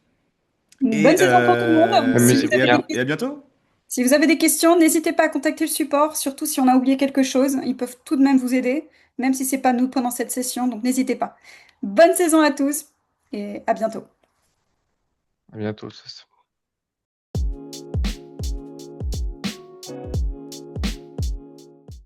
Bonne Et, saison pour tout le monde. Amusez-vous bien. et à bientôt. Si vous avez des questions, n'hésitez pas à contacter le support, surtout si on a oublié quelque chose. Ils peuvent tout de même vous aider, même si c'est pas nous pendant cette session, donc n'hésitez pas. Bonne saison à tous et à bientôt. À bientôt.